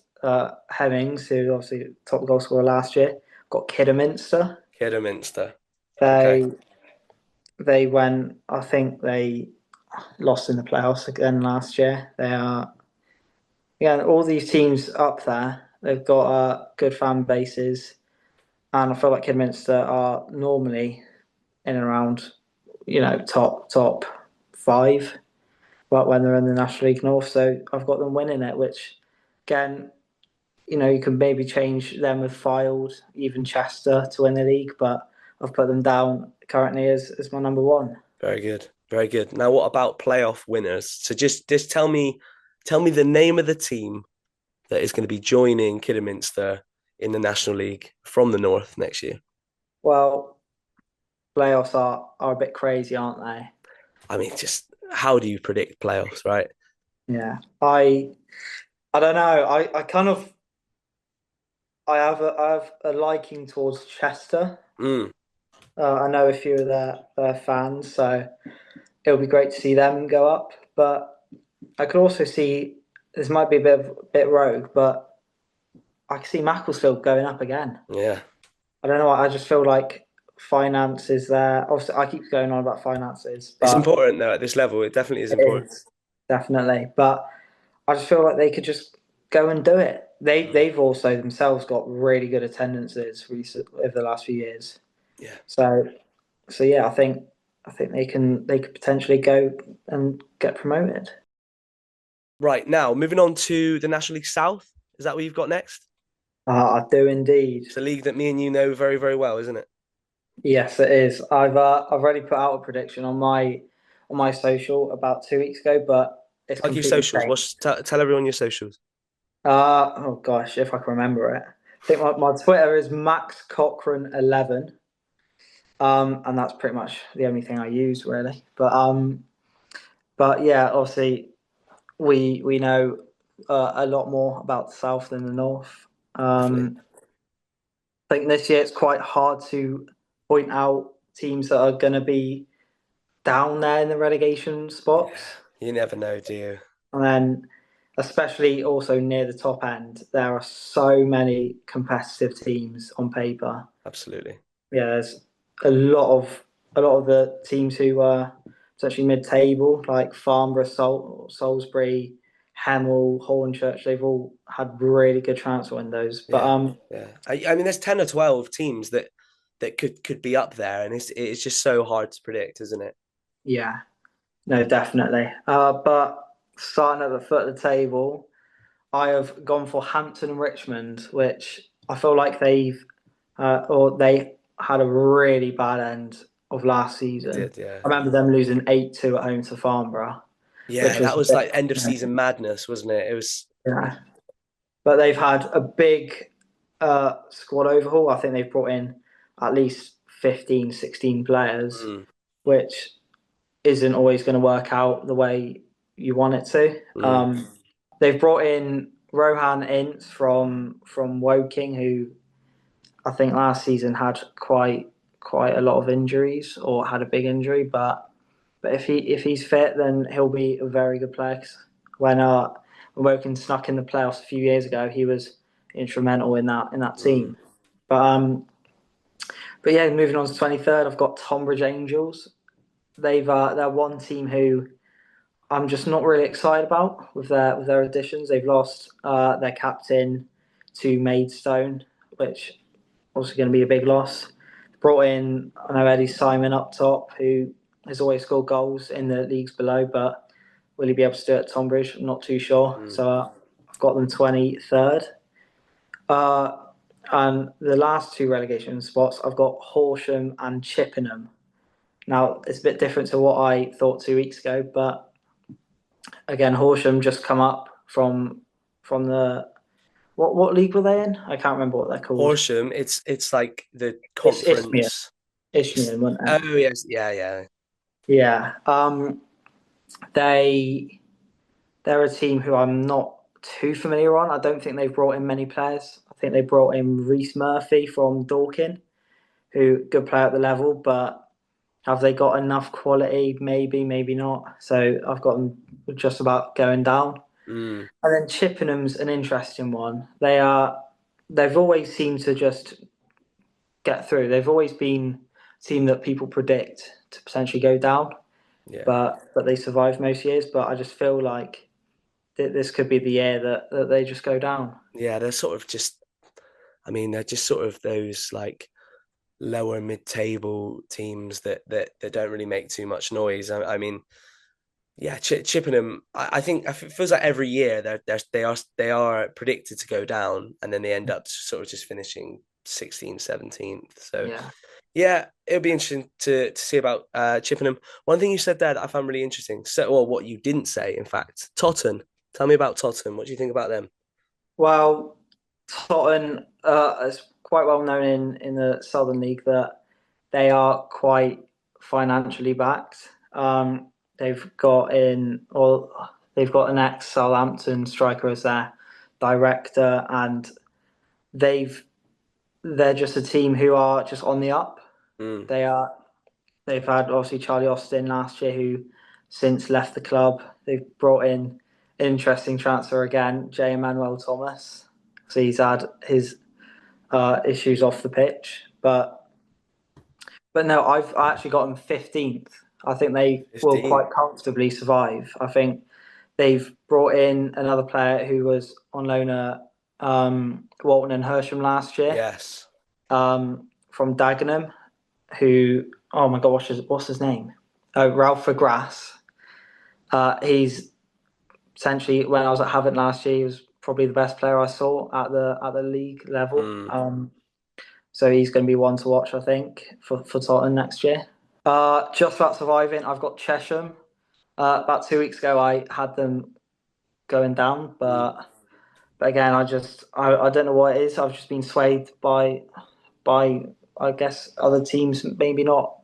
Hemmings, who obviously top goal scorer last year. Got Kidderminster. Kidderminster. Okay. They they went. I think they lost in the playoffs again last year. They are again all these teams up there. They've got good fan bases, and I feel like Kidderminster are normally in and around top five. But when they're in the National League North, so I've got them winning it, which again, you can maybe change them with Fylde, even Chester to win the league, but I've put them down currently as my number one. Very good. Very good. Now, what about playoff winners? So just tell me the name of the team that is going to be joining Kidderminster in the National League from the North next year. Well, playoffs are a bit crazy, aren't they? I mean, just how do you predict playoffs, right? Yeah. I don't know. I kind of I have a liking towards Chester. Mm. I know a few of their fans, so it'll be great to see them go up. But I could also see this might be a bit rogue, but I can see Macclesfield going up again. Yeah. I don't know. I just feel like finance is there. Obviously, I keep going on about finances, It's but important though at this level. It definitely is it important. is definitely. But I just feel like they could just go and do it. They've also themselves got really good attendances over the last few years. Yeah. So yeah, I think they could potentially go and get promoted. Right, now moving on to the National League South. Is that what you've got next? I do indeed. It's a league that me and you know very, very well, isn't it? Yes, it is. I've already put out a prediction on my social about 2 weeks ago, but it's Like your completely socials. changed. Tell everyone your socials. Oh gosh, if I can remember it. I think my Twitter is Max Cochran 11. And that's pretty much the only thing I use really. But yeah, obviously we know a lot more about the south than the north. Definitely. I think this year it's quite hard to point out teams that are going to be down there in the relegation Yeah. spots. You never know, do you? And then, especially also near the top end, there are so many competitive teams on paper. Absolutely. Yeah, there's a lot of the teams who are essentially mid-table, like Farnborough, Salisbury, Hemel, Hornchurch. They've all had really good transfer windows. But Yeah. Yeah. I mean, there's 10 or 12 teams that that could be up there, and it's just so hard to predict, isn't it? Yeah, no, definitely. But starting at the foot of the table, I have gone for Hampton and Richmond, which I feel like they had a really bad end of last It season. did, yeah. I remember them losing 8-2 at home to Farnborough, which Yeah, was that a was bit, like end of season madness, wasn't it? It was. yeah. But they've had a big squad overhaul. I think they've brought in at least 15, 16 players, Mm, which isn't always going to work out the way you want it to. mm, They've brought in Rohan Ince from Woking, who I think last season had quite a lot of injuries or had a big injury. But if he's fit, then he'll be a very good player. 'Cause when Woking snuck in the playoffs a few years ago, he was instrumental in that mm. team. But yeah, moving on to 23rd, I've got Tonbridge Angels. They're one team who I'm just not really excited about with their additions. They've lost their captain to Maidstone, which also going to be a big loss. Brought in, I know Eddie Simon up top, who has always scored goals in the leagues below, but will he be able to do it at Tonbridge? I'm not too sure. Mm. So I've got them 23rd. Uh, and the last two relegation spots, I've got Horsham and Chippenham. Now, it's a bit different to what I thought 2 weeks ago, but again, Horsham just come up from the what league were they in? I can't remember what they're called. Horsham, it's like the It's Isthmian. conference. Isthmian, wasn't it? Oh yes, yeah, yeah. Yeah. They they're a team who I'm not too familiar on. I don't think they've brought in many players. I think they brought in Reese Murphy from Dorking, who good player at the level, but have they got enough quality? Maybe, maybe not. So I've got them just about going down. Mm, And then Chippenham's an interesting one. They've always seemed to just get through. They've always been a team that people predict to potentially go down, yeah, but they survive most years. But I just feel like this could be the year that they just go down. yeah. They're sort of just. I mean, they're just sort of those like lower mid-table teams that don't really make too much noise. I mean, yeah, Chippenham. I think it feels like every year they are predicted to go down, and then they end up sort of just finishing 16th, 17th. So Yeah. yeah, it'll be interesting to see about Chippenham. One thing you said there that I found really interesting. So, well, what you didn't say, in fact, Totten. Tell me about Totten. What do you think about them? Well, Tottenham is quite well known in the Southern League that they are quite financially backed. They've got in, or they've got an ex Southampton striker as their director, and they've they're just a team who are just on the up. Mm, They are. They've had obviously Charlie Austin last year, who since left the club. They've brought in an interesting transfer again, J. Emmanuel Thomas. So he's had his issues off the pitch, but no, I actually got them 15th. I think they will 15. quite comfortably survive. I think they've brought in another player who was on loan at Walton and Hersham last year, Yes. from Dagenham, who, oh my God, what's his name? Oh, Ralph Grass. He's essentially, when I was at Havant last year, he was probably the best player I saw at the league level. Mm. So he's going to be one to watch, I think, for Tottenham next year. Just about surviving, I've got Chesham. About 2 weeks ago, I had them going down, Mm. but again, I don't know what it is. I've just been swayed by I guess other teams maybe not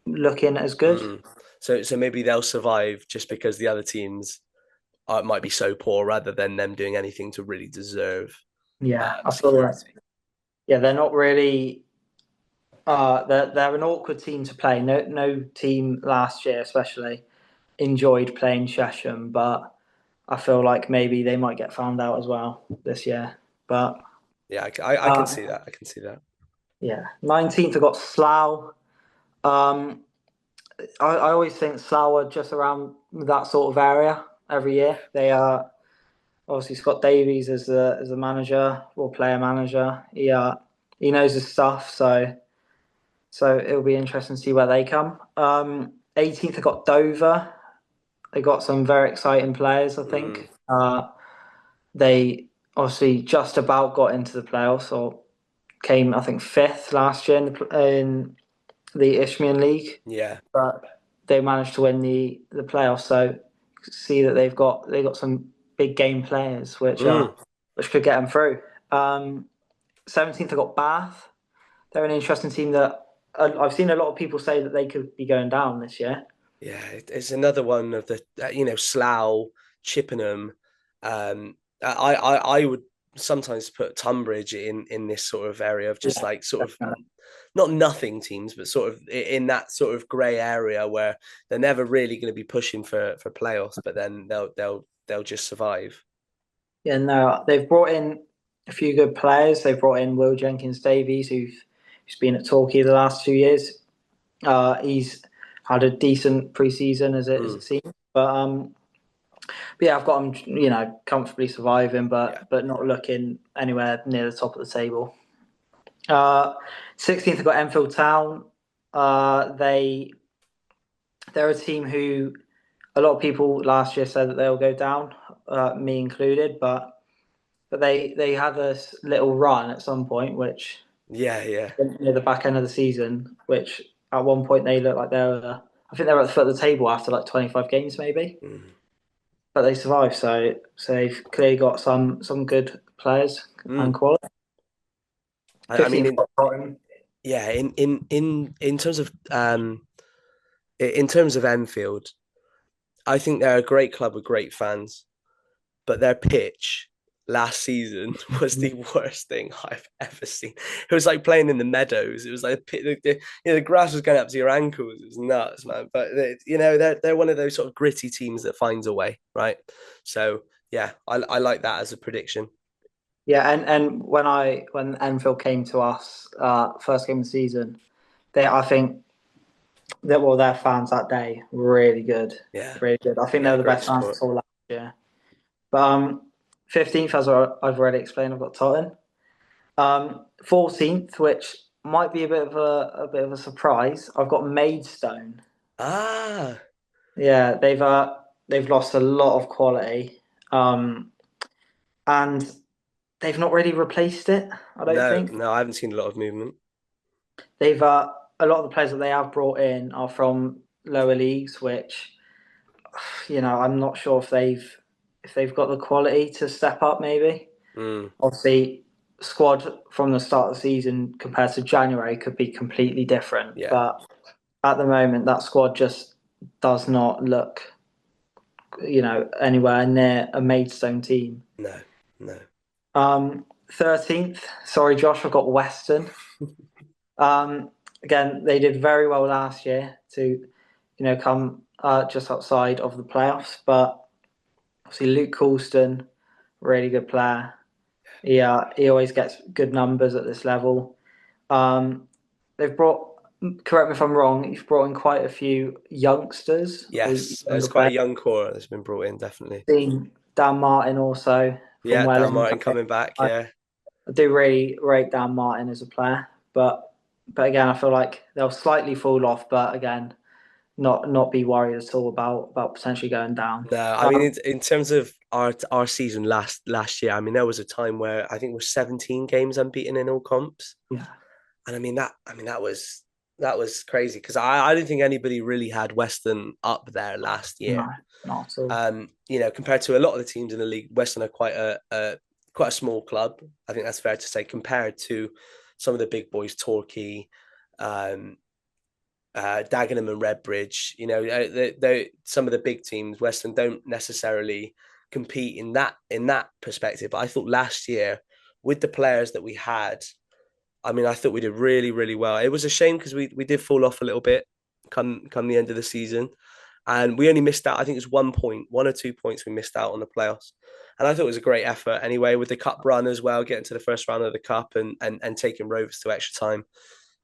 looking as good. Mm. So maybe they'll survive just because the other teams might be so poor, rather than them doing anything to really deserve Yeah, I feel like security. yeah, they're not really. They're an awkward team to play. No team last year, especially, enjoyed playing Chesham, but I feel like maybe they might get found out as well this year. But Yeah, I can uh, see that. I can see that. yeah, 19th I got Slough. Um, I always think Slough are just around that sort of area every year. They are obviously Scott Davies as the manager or player manager. He knows his stuff, so So it'll be interesting to see where they come. 18th, I got Dover. They got some very exciting players, I Mm, think. They obviously just about got into the playoffs or came, I think, fifth last year in the Isthmian League, yeah. but they managed to win the playoffs. So see that they've got some big game players, Mm, which could get them through. 17th, I got Bath. They're an interesting team that I've seen a lot of people say that they could be going down this year. yeah, it's another one of the Slough, Chippenham. I would sometimes put Tunbridge in this sort of area of just Yeah, like sort of definitely. not nothing teams, but sort of in that sort of grey area where they're never really going to be pushing for playoffs, but then they'll just survive. Yeah, no, they've brought in a few good players. They've brought in Will Jenkins Davies, who's been at Torquay the last 2 years. He's had a decent preseason as Mm, it seems, but yeah, I've got him, comfortably surviving, yeah, but not looking anywhere near the top of the table. Uh, 16th, I've got Enfield Town. They they're a team who a lot of people last year said that they'll go down, me included, but they had a little run at some point, which yeah, yeah. near the back end of the season, which at one point they looked like they were. I think they were at the foot of the table after like 25 games, maybe, Mm, but they survived. So they've clearly got some good players and mm. quality. I mean, 15th got Tottenham. yeah, in terms of in terms of Enfield, I think they're a great club with great fans, but their pitch last season was the worst thing I've ever seen. It was like playing in the meadows. It was like the grass was going up to your ankles. It was nuts, man. But they're one of those sort of gritty teams that finds a way, right? So yeah, I like that as a prediction. Yeah, and when Enfield came to us, first game of the season, they I think that well their fans that day really good, Yeah, really good. I think they yeah, were the great best fans I sport. saw last year. But 15th, as I've already explained, I've got Tottenham. 14th, which might be a bit of a surprise, I've got Maidstone. Ah, Yeah, they've lost a lot of quality, um, and they've not really replaced it. I don't no, think no, I haven't seen a lot of movement. they've a lot of the players that they have brought in are from lower leagues, which I'm not sure if they've got the quality to step up. Maybe Mm, obviously squad from the start of the season compared to January could be completely different, yeah, but at the moment that squad just does not look anywhere near a Maidstone team. no, no. 13th, sorry Josh, I've got Western. Again, they did very well last year to come just outside of the playoffs, but obviously Luke Coulston, really good player. He always gets good numbers at this level. They've brought, correct me if I'm wrong, you've brought in quite a few youngsters or Yes, there's younger quite players. a young core that's been brought in, definitely. Seen Dan Martin also from Yeah, Dan Welling. Martin coming back. I, Yeah, I do really rate Dan Martin as a player, but again, I feel like they'll slightly fall off. But again, not be worried at all about potentially going down. no, I mean in terms of our season last year, I mean there was a time where I think we're 17 games unbeaten in all comps, Yeah, and that was crazy because I don't think anybody really had Western up there last no, year. not at all. Compared to a lot of the teams in the league, Western are quite a small club. I think that's fair to say compared to some of the big boys, Torquay, um, Dagenham and Redbridge. They some of the big teams, Western don't necessarily compete in that perspective. But I thought last year with the players that we had, I mean, I thought we did really, really well. It was a shame because we did fall off a little bit come the end of the season, and we only missed out. I think it's 1 point, 1 or 2 points we missed out on the playoffs. And I thought it was a great effort anyway with the cup run as well, getting to the first round of the cup and taking Rovers to extra time.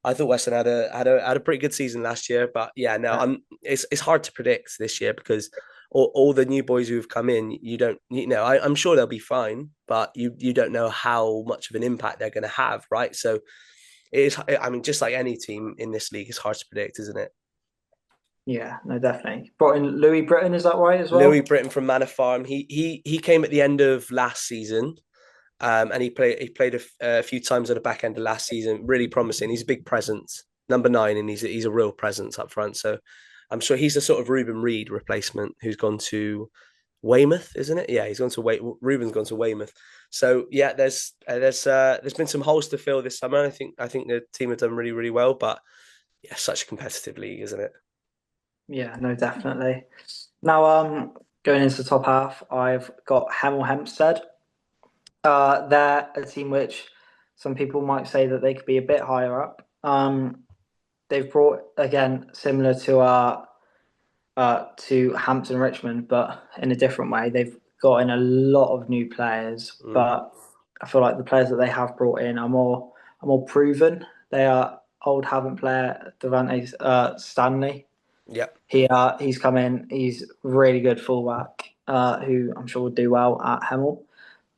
I thought Western had a pretty good season last year, but yeah, no, it's hard to predict this year because all the new boys who've come in, you don't I'm sure they'll be fine, but you don't know how much of an impact they're going to have, right? So it is. I mean, just like any team in this league, it's hard to predict, isn't it? Yeah, no, definitely. Brought in Louis Britton, is that right as Louis well? Britton from Manor Farm. He came at the end of last season. And he played a few times at the back end of last season. Really promising. He's a big presence, number 9, and he's a real presence up front. So I'm sure he's the sort of Ruben Reed replacement who's gone to Weymouth, isn't it? Yeah, he's gone to Ruben's gone to Weymouth. So yeah, there's been some holes to fill this summer. I think the team have done really really well, but yeah, such a competitive league, isn't it? Yeah, no, definitely. Now, going into the top half, I've got Hemel Hempstead. They're a team which some people might say that they could be a bit higher up. They've brought again similar to Hampton Richmond, but in a different way. They've got in a lot of new players, Mm. but I feel like the players that they have brought in are more proven. They are old Havant player Devante Stanley. Yep. He's come in. He's really good fullback, who I'm sure will do well at Hemel.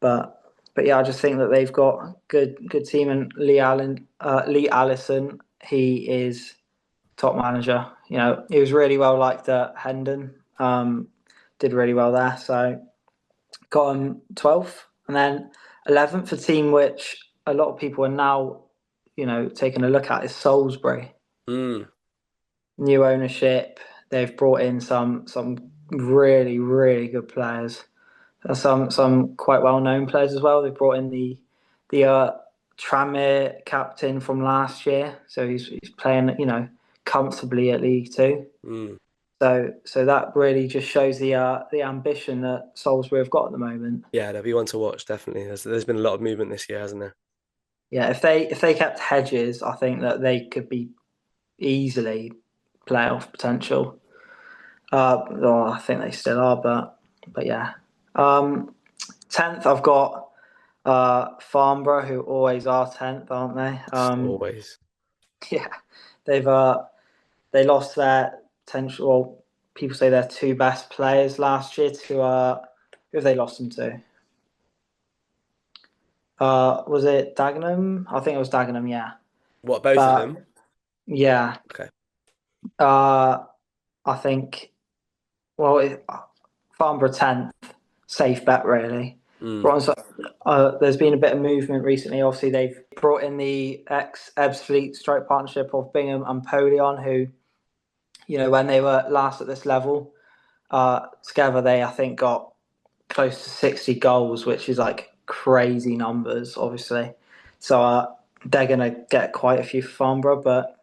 But yeah, I just think that they've got good team. And Lee Allison, he is top manager. You know, he was really well liked at Hendon. Did really well there. So got him 12th, and then 11th, a team which a lot of people are now, taking a look at is Salisbury. Mm. New ownership. They've brought in some really really good players. Some quite well known players as well. They brought in the Tranmere captain from last year, so he's playing comfortably at League Two. Mm. So that really just shows the ambition that Salisbury have got at the moment. Yeah, there'll be one to watch definitely. There's been a lot of movement this year, hasn't there? Yeah, if they kept Hedges, I think that they could be easily playoff potential. Well, I think they still are, but yeah. 10th, I've got Farnborough, who always are 10th, aren't they? Always. Yeah, they've they lost their potential. Well, people say their two best players last year to who have they lost them to? Was it Dagenham? I think it was Dagenham, yeah. What, both of But them? yeah, Okay. uh, I think well, Farnborough 10th, safe bet really. Mm. Bronze, there's been a bit of movement recently. Obviously, they've brought in the ex Ebbsfleet stroke partnership of Bingham and Polion, who, when they were last at this level, together they, I think, got close to 60 goals, which is like crazy numbers, obviously. So they're going to get quite a few for Farnborough, but,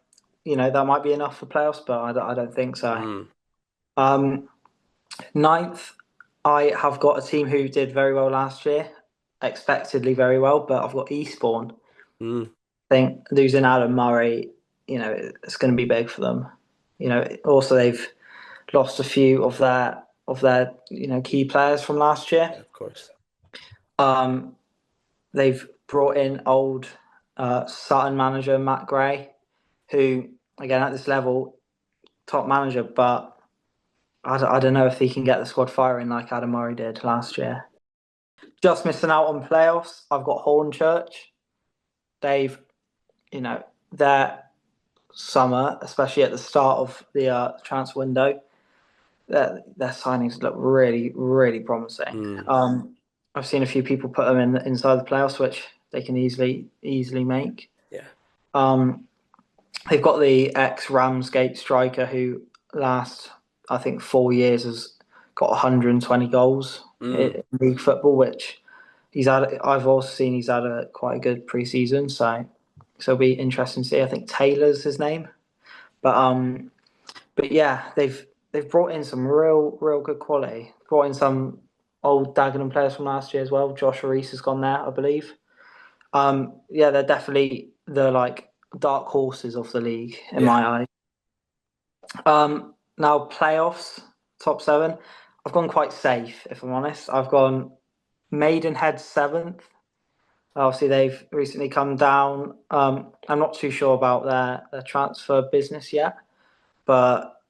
that might be enough for playoffs, but I don't think so. Mm. Um, Ninth, I have got a team who did very well last year, expectedly very well, but I've got Eastbourne. Mm. I think losing Adam Murray, it's going to be big for them. Also they've lost a few of their key players from last year. Yeah, of course. Um, they've brought in old Sutton manager Matt Gray, who again at this level top manager, but I don't know if he can get the squad firing like Adam Murray did last year. Just missing out on playoffs. I've got Hornchurch. They've, their summer, especially at the start of the transfer window, their signings look really, really promising. Mm. I've seen a few people put them inside the playoffs, which they can easily make. Yeah. Um, they've got the ex Ramsgate striker who last, I think, 4 years has got 120 goals Mm. in league football, which I've also seen he's had a quite a good preseason, so it'll be interesting to see. I think Taylor's his name, but yeah, they've brought in some real good quality. Brought in some old Dagenham players from last year as well. Josh Reese has gone there, I believe. Yeah, they're definitely the like dark horses of the league in Yeah. my eyes. Now playoffs, top seven. I've gone quite safe, if I'm honest. I've gone Maidenhead 7th. Obviously, they've recently come down. I'm not too sure about their transfer business yet, but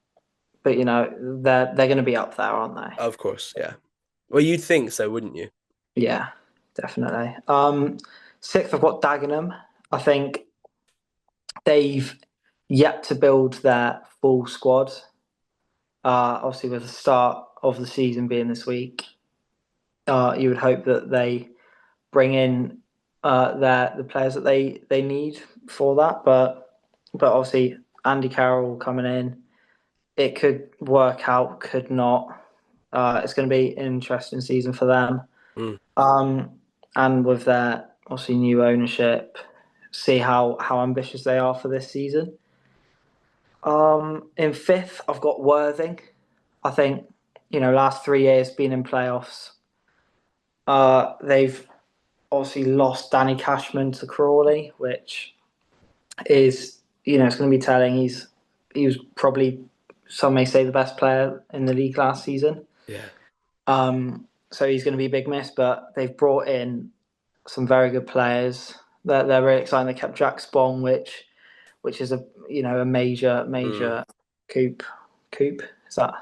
they're going to be up there, aren't they? Of course. Yeah. Well, you'd think so, wouldn't you? Yeah, definitely. Sixth, I've got Dagenham. I think they've yet to build their full squad. Obviously, with the start of the season being this week, you would hope that they bring in the players that they need for that. But obviously, Andy Carroll coming in, it could work out, could not. It's going to be an interesting season for them. Mm. And with their obviously new ownership, see how ambitious they are for this season. In fifth, I've got Worthing. I think last 3 years being in playoffs. They've obviously lost Danny Cashman to Crawley, which is it's going to be telling. He was probably, some may say, the best player in the league last season. Yeah. So he's going to be a big miss, but they've brought in some very good players. They're really exciting. They kept Jack Spong, which is a major Mm. coup. Is that?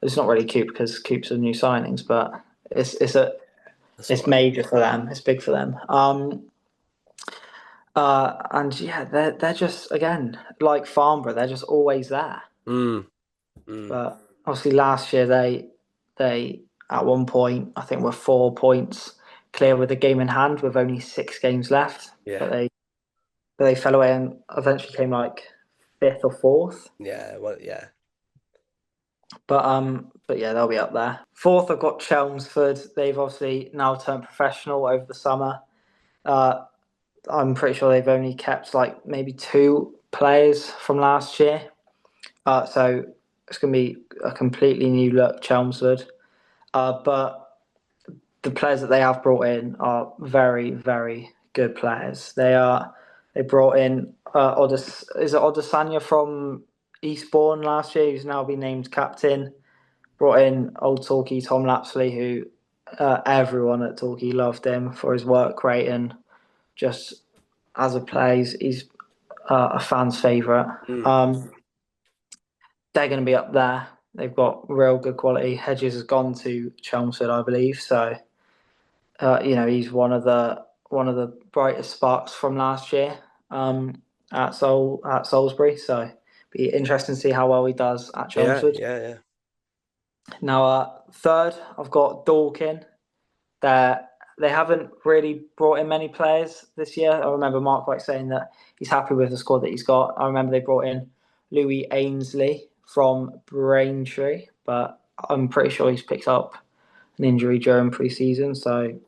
It's not really coup because coups are new signings, but That's all it's right. major for them. It's big for them. And yeah, they're just, again, like Farnborough, they're just always there. Mm. Mm. But obviously last year they at one point I think were 4 points clear with a game in hand with only 6 games left. Yeah. But they fell away and eventually came like fifth or fourth. Yeah. Well, yeah. But yeah, they'll be up there. Fourth, I've got Chelmsford. They've obviously now turned professional over the summer. Uh, I'm pretty sure they've only kept like maybe 2 players from last year. So it's going to be a completely new look, Chelmsford. But the players that they have brought in are very, very good players. They brought in is it Odesanya from Eastbourne last year, who's now been named captain. Brought in old Torquay Tom Lapsley, who everyone at Torquay loved him for his work rate and just as a player, he's a fan's favourite. Mm. They're going to be up there. They've got real good quality. Hedges has gone to Chelmsford, I believe. So he's one of the brightest sparks from last year at Salisbury. So be interesting to see how well he does at Yeah. Chelmsford. Yeah. Yeah. Now, third, I've got Dorking. They they haven't really brought in many players this year. I remember Mark White saying that he's happy with the squad that he's got. I remember they brought in Louis Ainsley from Braintree, but I'm pretty sure he's picked up an injury during pre-season. So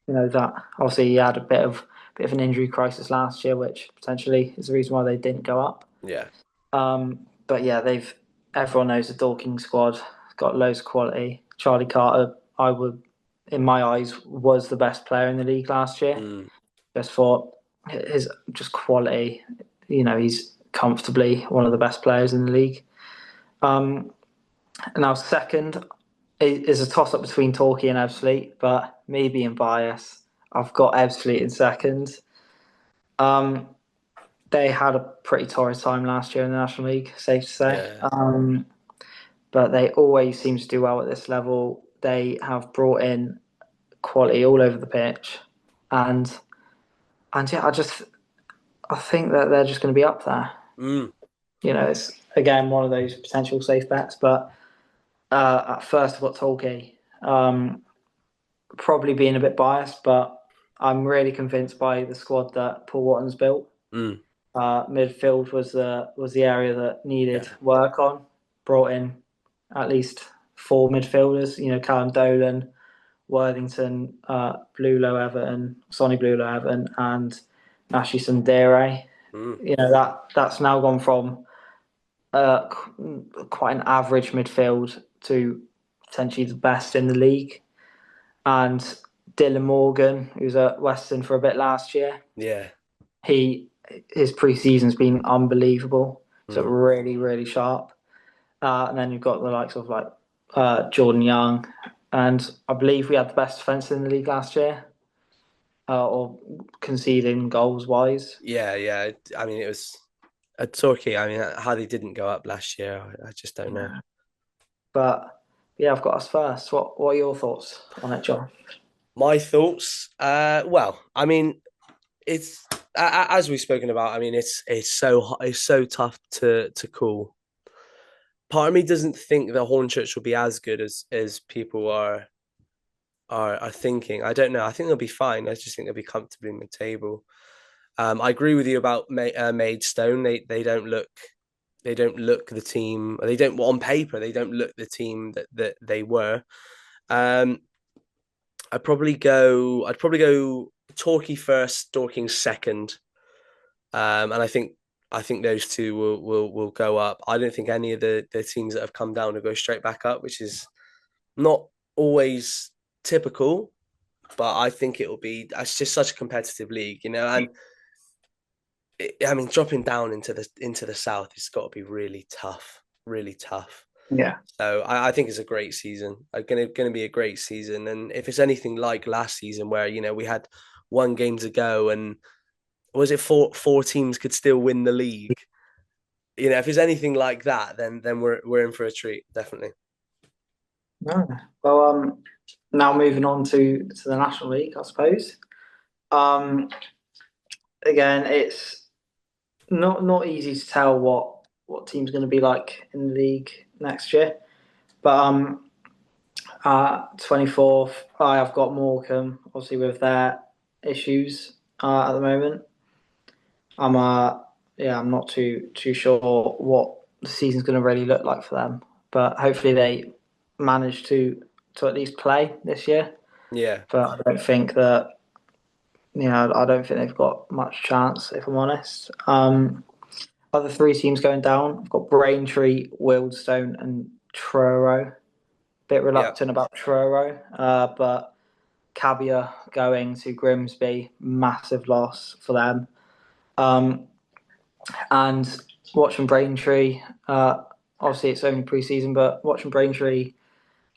that obviously he had a bit of an injury crisis last year, which potentially is the reason why they didn't go up. Yeah. But yeah, everyone knows the Dorking squad got loads of quality. Charlie Carter, in my eyes, was the best player in the league last year. Mm. Just for his just quality. He's comfortably one of the best players in the league. Um, Now, second is a toss up between Torquay and Ebbsfleet, but me being biased, I've got Ebbsfleet in second. Um, they had a pretty torrid time last year in the National League, safe to say. Yeah. But they always seem to do well at this level. They have brought in quality all over the pitch, and yeah, I think that they're just going to be up there. Mm. It's again one of those potential safe bets. But at first, I've got Torquay. Probably being a bit biased, but I'm really convinced by the squad that Paul Watton's built. Mm. Midfield was the area that needed Yeah. work on. Brought in at least 4 midfielders. Callum Dolan, Worthington, Sonny Blulow Everton, and Nashi Sundere. Mm. That's now gone from quite an average midfield to potentially the best in the league. And Dylan Morgan, who's at Western for a bit last year, Yeah. his pre-season's been unbelievable. So Mm. really, really sharp. And then you've got the likes of like Jordan Young, and I believe we had the best defence in the league last year, or conceding goals wise. Yeah. Yeah. I mean, it was a Torquay. I mean, how they didn't go up last year, I just don't know. Yeah. But yeah, I've got us first. What are your thoughts on it, John? My thoughts. Well, I mean, it's as we've spoken about, I mean, it's so tough to call. Part of me doesn't think the Hornchurch will be as good as people are thinking. I don't know. I think they'll be fine. I just think they'll be comfortably in the table. I agree with you about Maidstone. They don't look the team. They don't on paper. They don't look the team that they were. Um, I'd probably go Torquay first, Dorking second. And I think those two will go up. I don't think any of the teams that have come down will go straight back up, which is not always typical. But I think it will be. It's just such a competitive league, you know. And I mean, dropping down into the south, it's got to be really tough, really tough. Yeah. So I think it's a great season. Gonna be a great season. And if it's anything like last season, where you know we had one game to go and was it four teams could still win the league? You know, if it's anything like that, then we're in for a treat, definitely. No. Well, now moving on to the National League, I suppose. Um, Again, it's not easy to tell what team's going to be like in the league next year. But 24th, I have got Morecambe, obviously with their issues at the moment. I'm not too sure what the season's going to really look like for them, but hopefully they manage to at least play this year. Yeah, But I don't think that I don't think they've got much chance, if I'm honest. Other three teams going down. I've got Braintree, Wealdstone, and Truro. Bit yeah, reluctant about Truro, but Cabia going to Grimsby, massive loss for them. Um, and watching Braintree, obviously it's only pre-season, but watching Braintree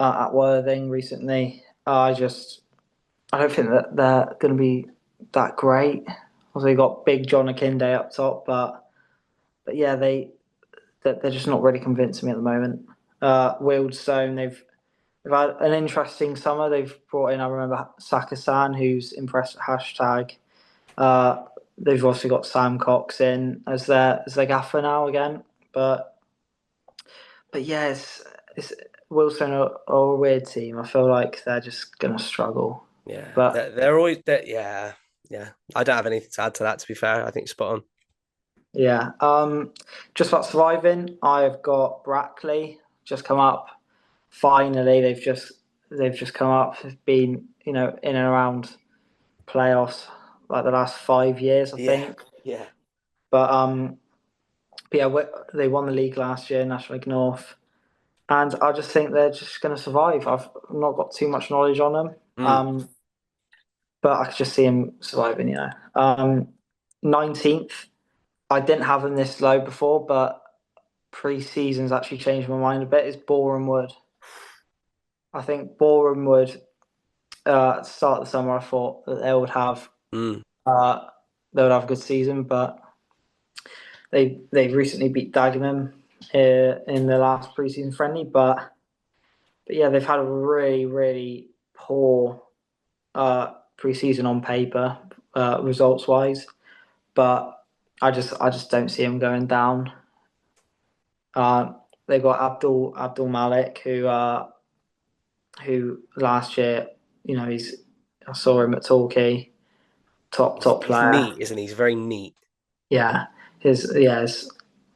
at Worthing recently, I don't think that they're going to be that great. Also, you got Big John Akinde up top, but yeah, they're just not really convincing me at the moment. Wealdstone, they've had an interesting summer. They've brought in, I remember, Saka-san, who's impressed at hashtag. Uh, they've also got Sam Cox in as their gaffer now again. But yeah, it's Wealdstone are a weird team. I feel like they're just gonna struggle. yeah. But They're always yeah, yeah. I don't have anything to add to that. To be fair, I think spot on. yeah, just about surviving. I've got Brackley just come up. Finally, they've just come up. They've been in and around playoffs like the last 5 years, I Yeah, think. yeah, But yeah, they won the league last year, National League North, and I just think they're just going to survive. I've not got too much knowledge on them, mm. but I could just see them surviving. 19th. I didn't have them this low before, but pre-season's actually changed my mind a bit. Is Boreham Wood. I think Boreham Wood. At the start of the summer, I thought that Mm. uh, they would have a good season, but they've recently beat Dagenham in the last preseason friendly. But yeah, they've had a really poor preseason on paper, results wise. But I just don't see them going down. Uh, they've got Abdul Malik, who last year, I saw him at Torquay, top He's player. neat, isn't he? He's very neat. Yeah, I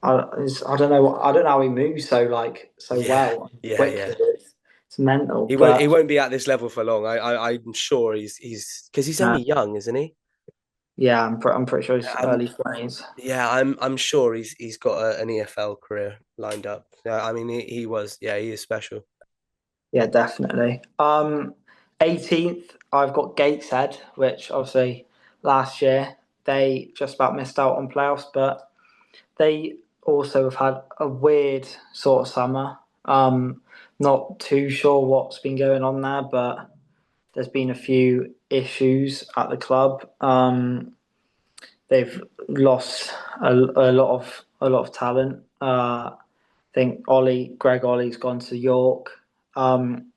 don't know I don't know how he moves so Yeah, well yeah, quickly. yeah. It's mental, He but won't be at this level for long. I'm sure he's because he's uh, only young, isn't he? yeah, I'm pretty sure he's Um, early 20s. yeah, I'm sure he's got an EFL career lined up. Yeah, I mean he was yeah he is special. Yeah, definitely. 18th, I've got Gateshead, which obviously last year they just about missed out on playoffs, but they also have had a weird sort of summer. Not too sure what's been going on there, but there's been a few issues at the club. They've lost a lot of talent. I think Greg Ollie's gone to York. Um,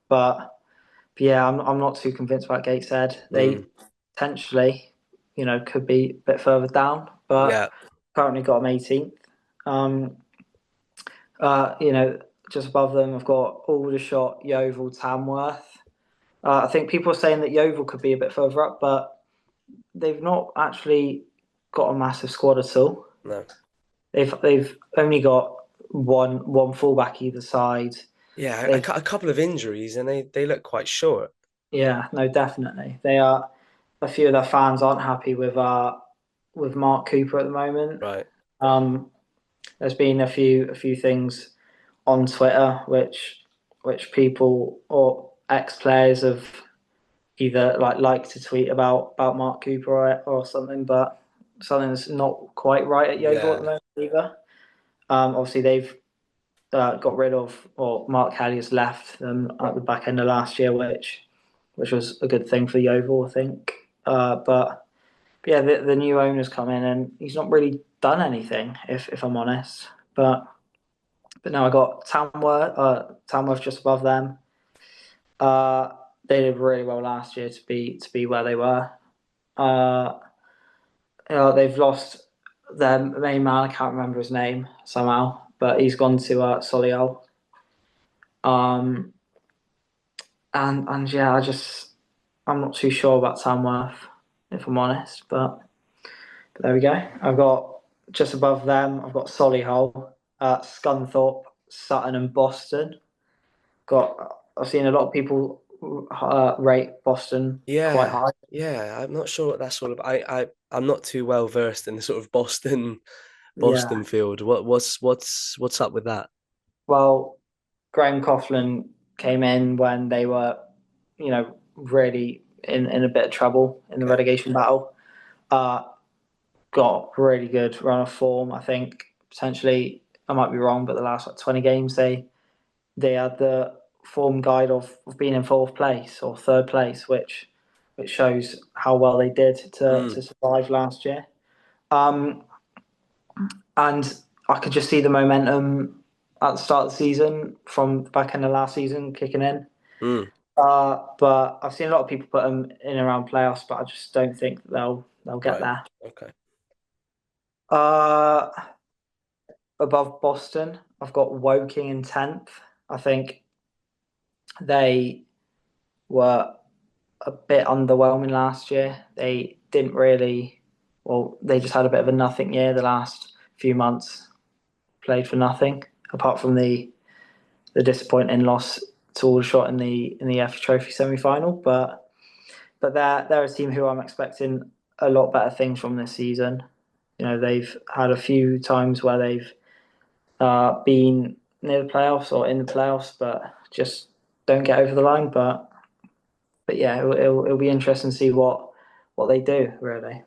but yeah, I'm not too convinced about Gateshead. Mm. They potentially. could be a bit further down, but Yeah. currently got them 18th. Um, you know, just above them, I've got Aldershot, Yeovil, Tamworth. I think people are saying that Yeovil could be a bit further up, but they've not actually got a massive squad at all. No. They've only got one fullback either side. Yeah, They've a couple of injuries and they look quite short. Yeah, no, definitely. They are a few of their fans aren't happy with Mark Cooper at the moment. Right. Um, there's been a few things on Twitter which people or ex players have either like to tweet about Mark Cooper or something, but something's not quite right at Yeovil at the Yeah. moment either. Obviously they've got rid of, or Mark Kelly has left them at the back end of last year, which was a good thing for Yeovil, I think. But yeah, the new owner's come in and he's not really done anything, if I'm honest. But now I got Tamworth just above them. Uh, they did really well last year to be where they were. Uh, they've lost their main man. I can't remember his name somehow, but he's gone to Solihull. Um, and yeah, I'm not too sure about Tamworth, if I'm honest. But there we go. I've got just above them. I've got Solihull, Scunthorpe, Sutton, and Boston. I've seen a lot of people rate Boston quite Yeah. high. Yeah. I'm not sure what that's all about. I'm not too well versed in the sort of Boston Yeah. field. What's up with that? Well, Graham Coughlin came in when they were, really in a bit of trouble in the Okay. relegation battle. Uh, got a really good run of form. I think potentially I might be wrong, but the last 20 games they had the form guide of being in fourth place or third place, which shows how well they did Mm, to survive last year. Um, and I could just see the momentum at the start of the season from the back end of last season kicking in. mm, But I've seen a lot of people put them in around playoffs, but I just don't think they'll get right. there. Okay. Uh, above Boston, I've got Woking in 10th. I think they were a bit underwhelming last year. They didn't really, well, they just had a bit of a nothing year the last few months, played for nothing, apart from the disappointing loss to Aldershot in the FA Trophy semi final. But they're a team who I'm expecting a lot better things from this season. They've had a few times where they've been near the playoffs or in the playoffs, but just don't get over the line. But yeah, it'll be interesting to see what they do really.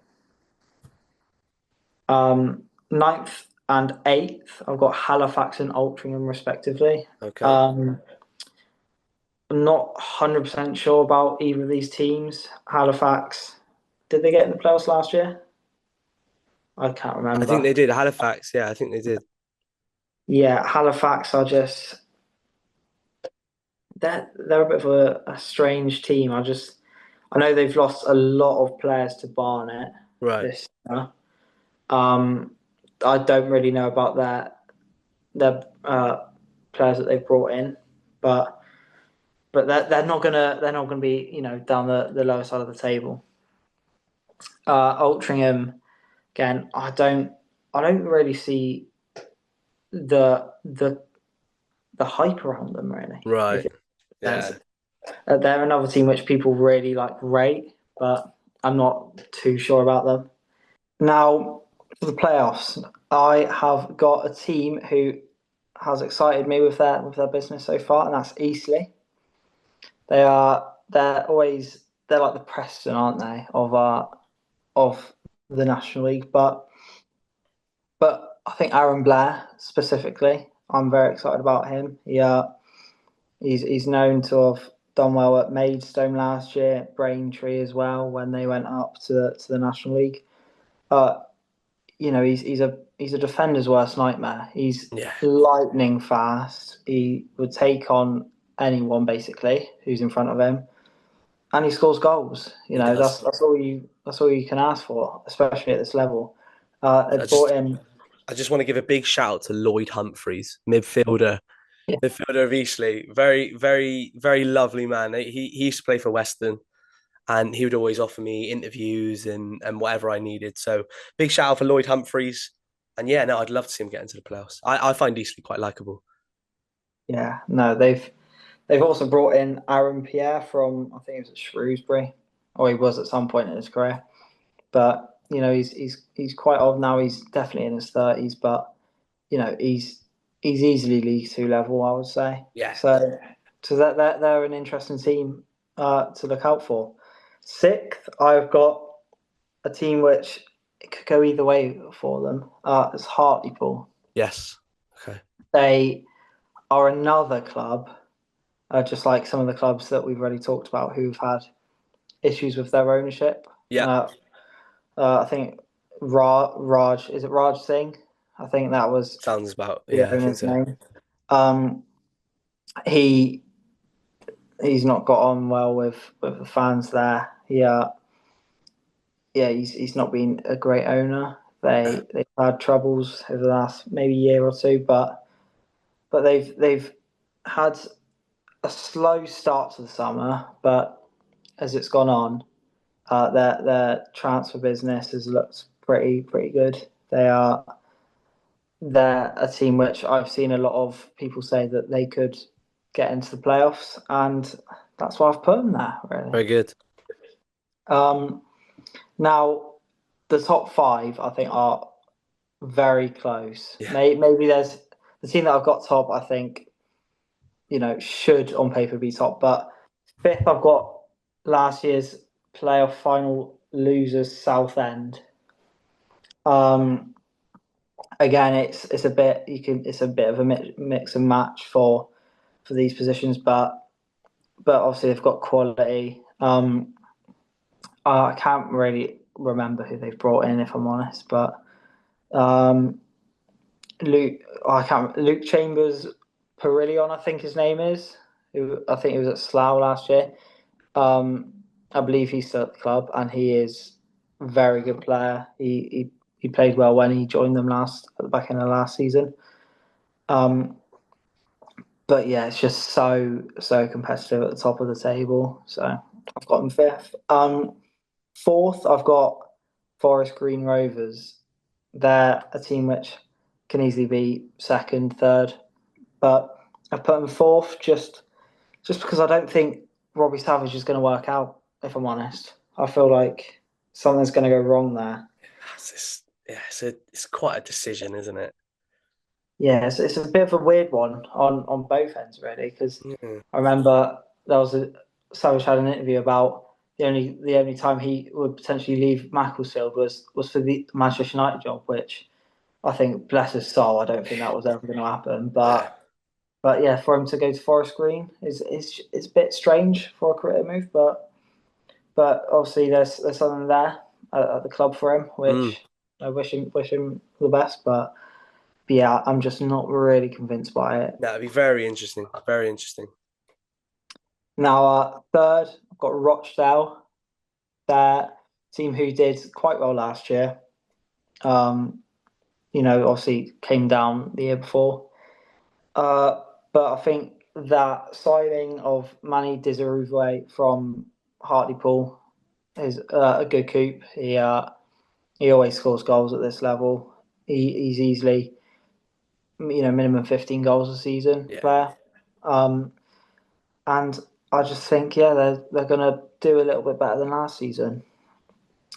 Ninth and eighth, I've got Halifax and Altrincham respectively. Okay. Um, I'm not 100% sure about either of these teams. Halifax, did they get in the playoffs last year? I can't I think remember. they did. Halifax. Yeah, I think they did. Yeah, Halifax are just they're a bit of a strange team. I know they've lost a lot of players to Barnet Right. this year. Um, I don't really know about their players that they've brought in, but they're not gonna be down the lower side of the table. Altrincham again. I don't really see the the hype around them really. If Right. it makes Yeah. sense. They're another team which people really rate, but I'm not too sure about them. Now for the playoffs, I have got a team who has excited me with their business so far, and that's Eastleigh. They're like the Preston, aren't they, of the National League? But I think Aaron Blair specifically, I'm very excited about him. He's known to have done well at Maidstone last year, Braintree as well when they went up to the National League. Uh, he's a defender's worst nightmare. He's Yeah. lightning fast. He would take on anyone basically who's in front of him. and he scores goals. He does. That's all you can ask for, especially at this level. They I brought just in. I just want to give a big shout out to Lloyd Humphreys, midfielder, Yeah, midfielder of Eastleigh. Very, very, very lovely man. He used to play for Western, and he would always offer me interviews and whatever I needed. So big shout out for Lloyd Humphreys. And yeah, no, I'd love to see him get into the playoffs. I find Eastleigh quite likable. yeah. No, they've also brought in Aaron Pierre from, I think it was at Shrewsbury, or he was at some point in his career. But he's quite old now. He's definitely in his 30s, but he's easily League Two level, I would say. Yeah. So that they're an interesting team to look out for. Sixth, I've got a team which it could go either way for them. It's Hartlepool. Yes. Okay. They are another club, just like some of the clubs that we've already talked about, who've had issues with their ownership. Yeah. I think Raj, is it Raj Singh? I think that was Sounds about. the Yeah, I think owner's so. name. Um, he he's not got on well with the fans there. He's not been a great owner. They've had troubles over the last maybe year or two, but they've had a slow start to the summer, but as it's gone on, their transfer business has looked pretty good. They're a team which I've seen a lot of people say that they could get into the playoffs, and that's why I've put them there, really. Very good. Um, Now, the top five, I think, are very close. Yeah. Maybe there's the team that I've got top, I think, should on paper be top. But fifth, I've got last year's playoff final losers, Southend. Um, Again, it's a bit of a mix and match for these positions, but obviously they've got quality. I can't really remember who they've brought in, if I'm honest, but um, Luke Chambers Perillion, I think his name is. Who I think he was at Slough last year. Um, I believe he's still at the club, and he is a very good player. He played well when he joined them at the back end of last season. Um, but yeah, it's just so competitive at the top of the table. So I've got them fifth. Fourth, I've got Forest Green Rovers. They're a team which can easily be second, third, but I've put them fourth just because I don't think Robbie Savage is going to work out. If I'm honest, I feel like something's going to go wrong there. Yeah, it's quite a decision, isn't it? Yeah, it's a bit of a weird one on both ends, really, because Yeah. I remember Savage had an interview about the only time he would potentially leave Macclesfield was for the Manchester United job, which I think, bless his soul, I don't think that was ever going to happen. Yeah. But yeah, for him to go to Forest Green is a bit strange for a career move, but obviously there's something there at the club for him, Mm. which I wish him the best. But yeah, I'm just not really convinced by it. That'd be very interesting. Very interesting. Now, third, I've got Rochdale, their team who did quite well last year. Obviously came down the year before. Uh, but I think that signing of Manny Dizarouve from Hartlepool is a good coup. He always scores goals at this level. He's easily, minimum 15 goals a season Yeah. player. Um, and I just think, yeah, they're going to do a little bit better than last season.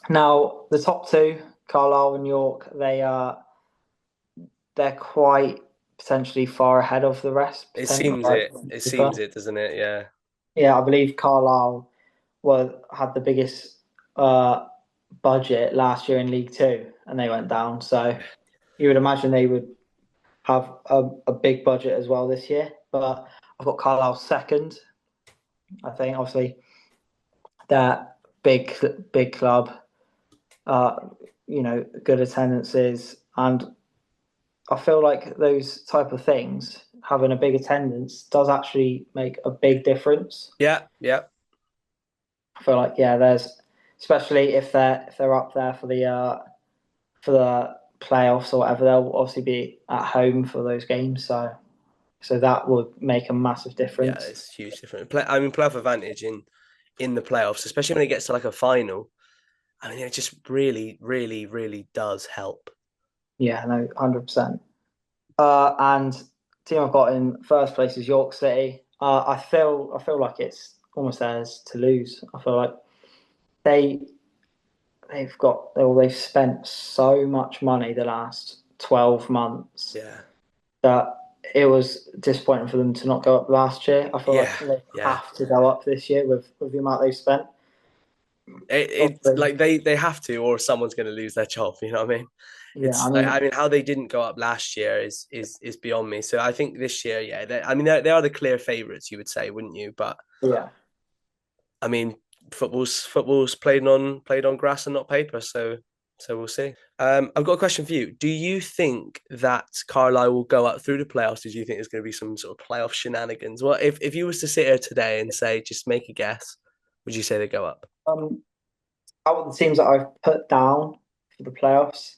Now, the top two, Carlisle and York, they're quite potentially far ahead of the rest. It seems Right? it. It seems it, doesn't it? Yeah. Yeah, I believe Carlisle had the biggest budget last year in League Two, and they went down. So you would imagine they would have a big budget as well this year. But I've got Carlisle second. I think obviously that big club, uh, good attendances, and I feel like those type of things, having a big attendance, does actually make a big difference. Yeah. Yeah. I feel like yeah, there's especially if they're up there for the playoffs or whatever, they'll obviously be at home for those games. So that would make a massive Yeah, difference. it's huge difference. I mean, playoff advantage in the playoffs, especially when it gets to like a final. I mean, it just really, really, really does help. Yeah, no, 100%. And team I've got in first place is York City. I feel like it's almost theirs to lose. I feel like they they've spent so much money the last 12 months Yeah, that it was disappointing for them to not go up last year. I feel yeah, like they yeah. have to go up this year with the amount they've spent. It's Obviously, like they have to, or someone's going to lose their job. You know what I mean? yeah, It's I like mean, I mean, how they didn't go up last year is beyond me. So I think this year, yeah, I mean, they are the clear favourites, you would say, wouldn't you? But yeah. I mean, football's played on grass and not paper. So we'll see. I've got a question for you. Do you think that Carlisle will go up through the playoffs? Do you think there's going to be some sort of playoff shenanigans? Well, if you was to sit here today and say, just make a guess, would you say they go up? Um, Out of the teams that I've put down for the playoffs,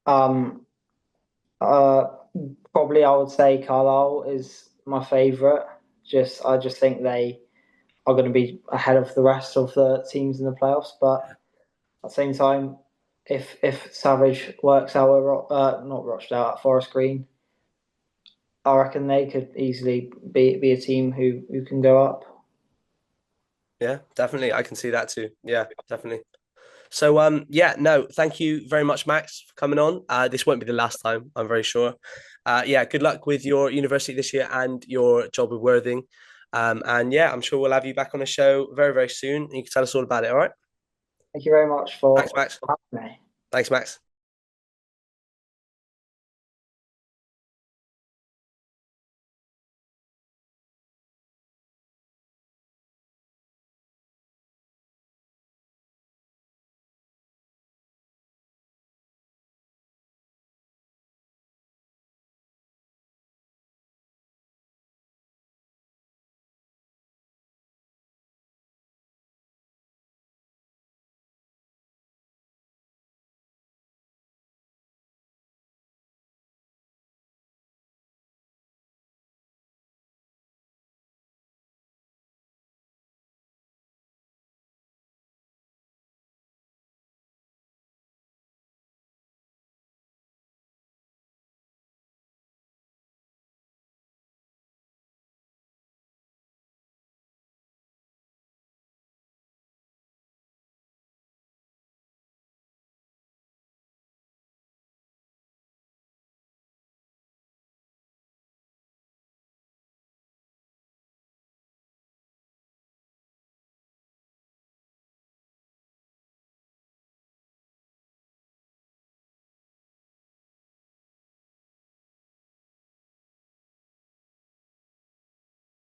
um, uh, probably I would say Carlisle is my favourite. I just think they are going to be ahead of the rest of the teams in the playoffs. But at the same time, if Savage works out at not Rochdale at Forest Green, I reckon they could easily be a team who can go up. Yeah, definitely. I can see that too. Yeah, definitely. So yeah, no, thank you very much, Max, for coming on. This won't be the last time, I'm very sure. Yeah, good luck with your university this year and your job with Worthing. And yeah, I'm sure we'll have you back on the show very, very soon. You can tell us all about it, all right? Thank you very much Thanks, for Max. having me. Thanks, Max.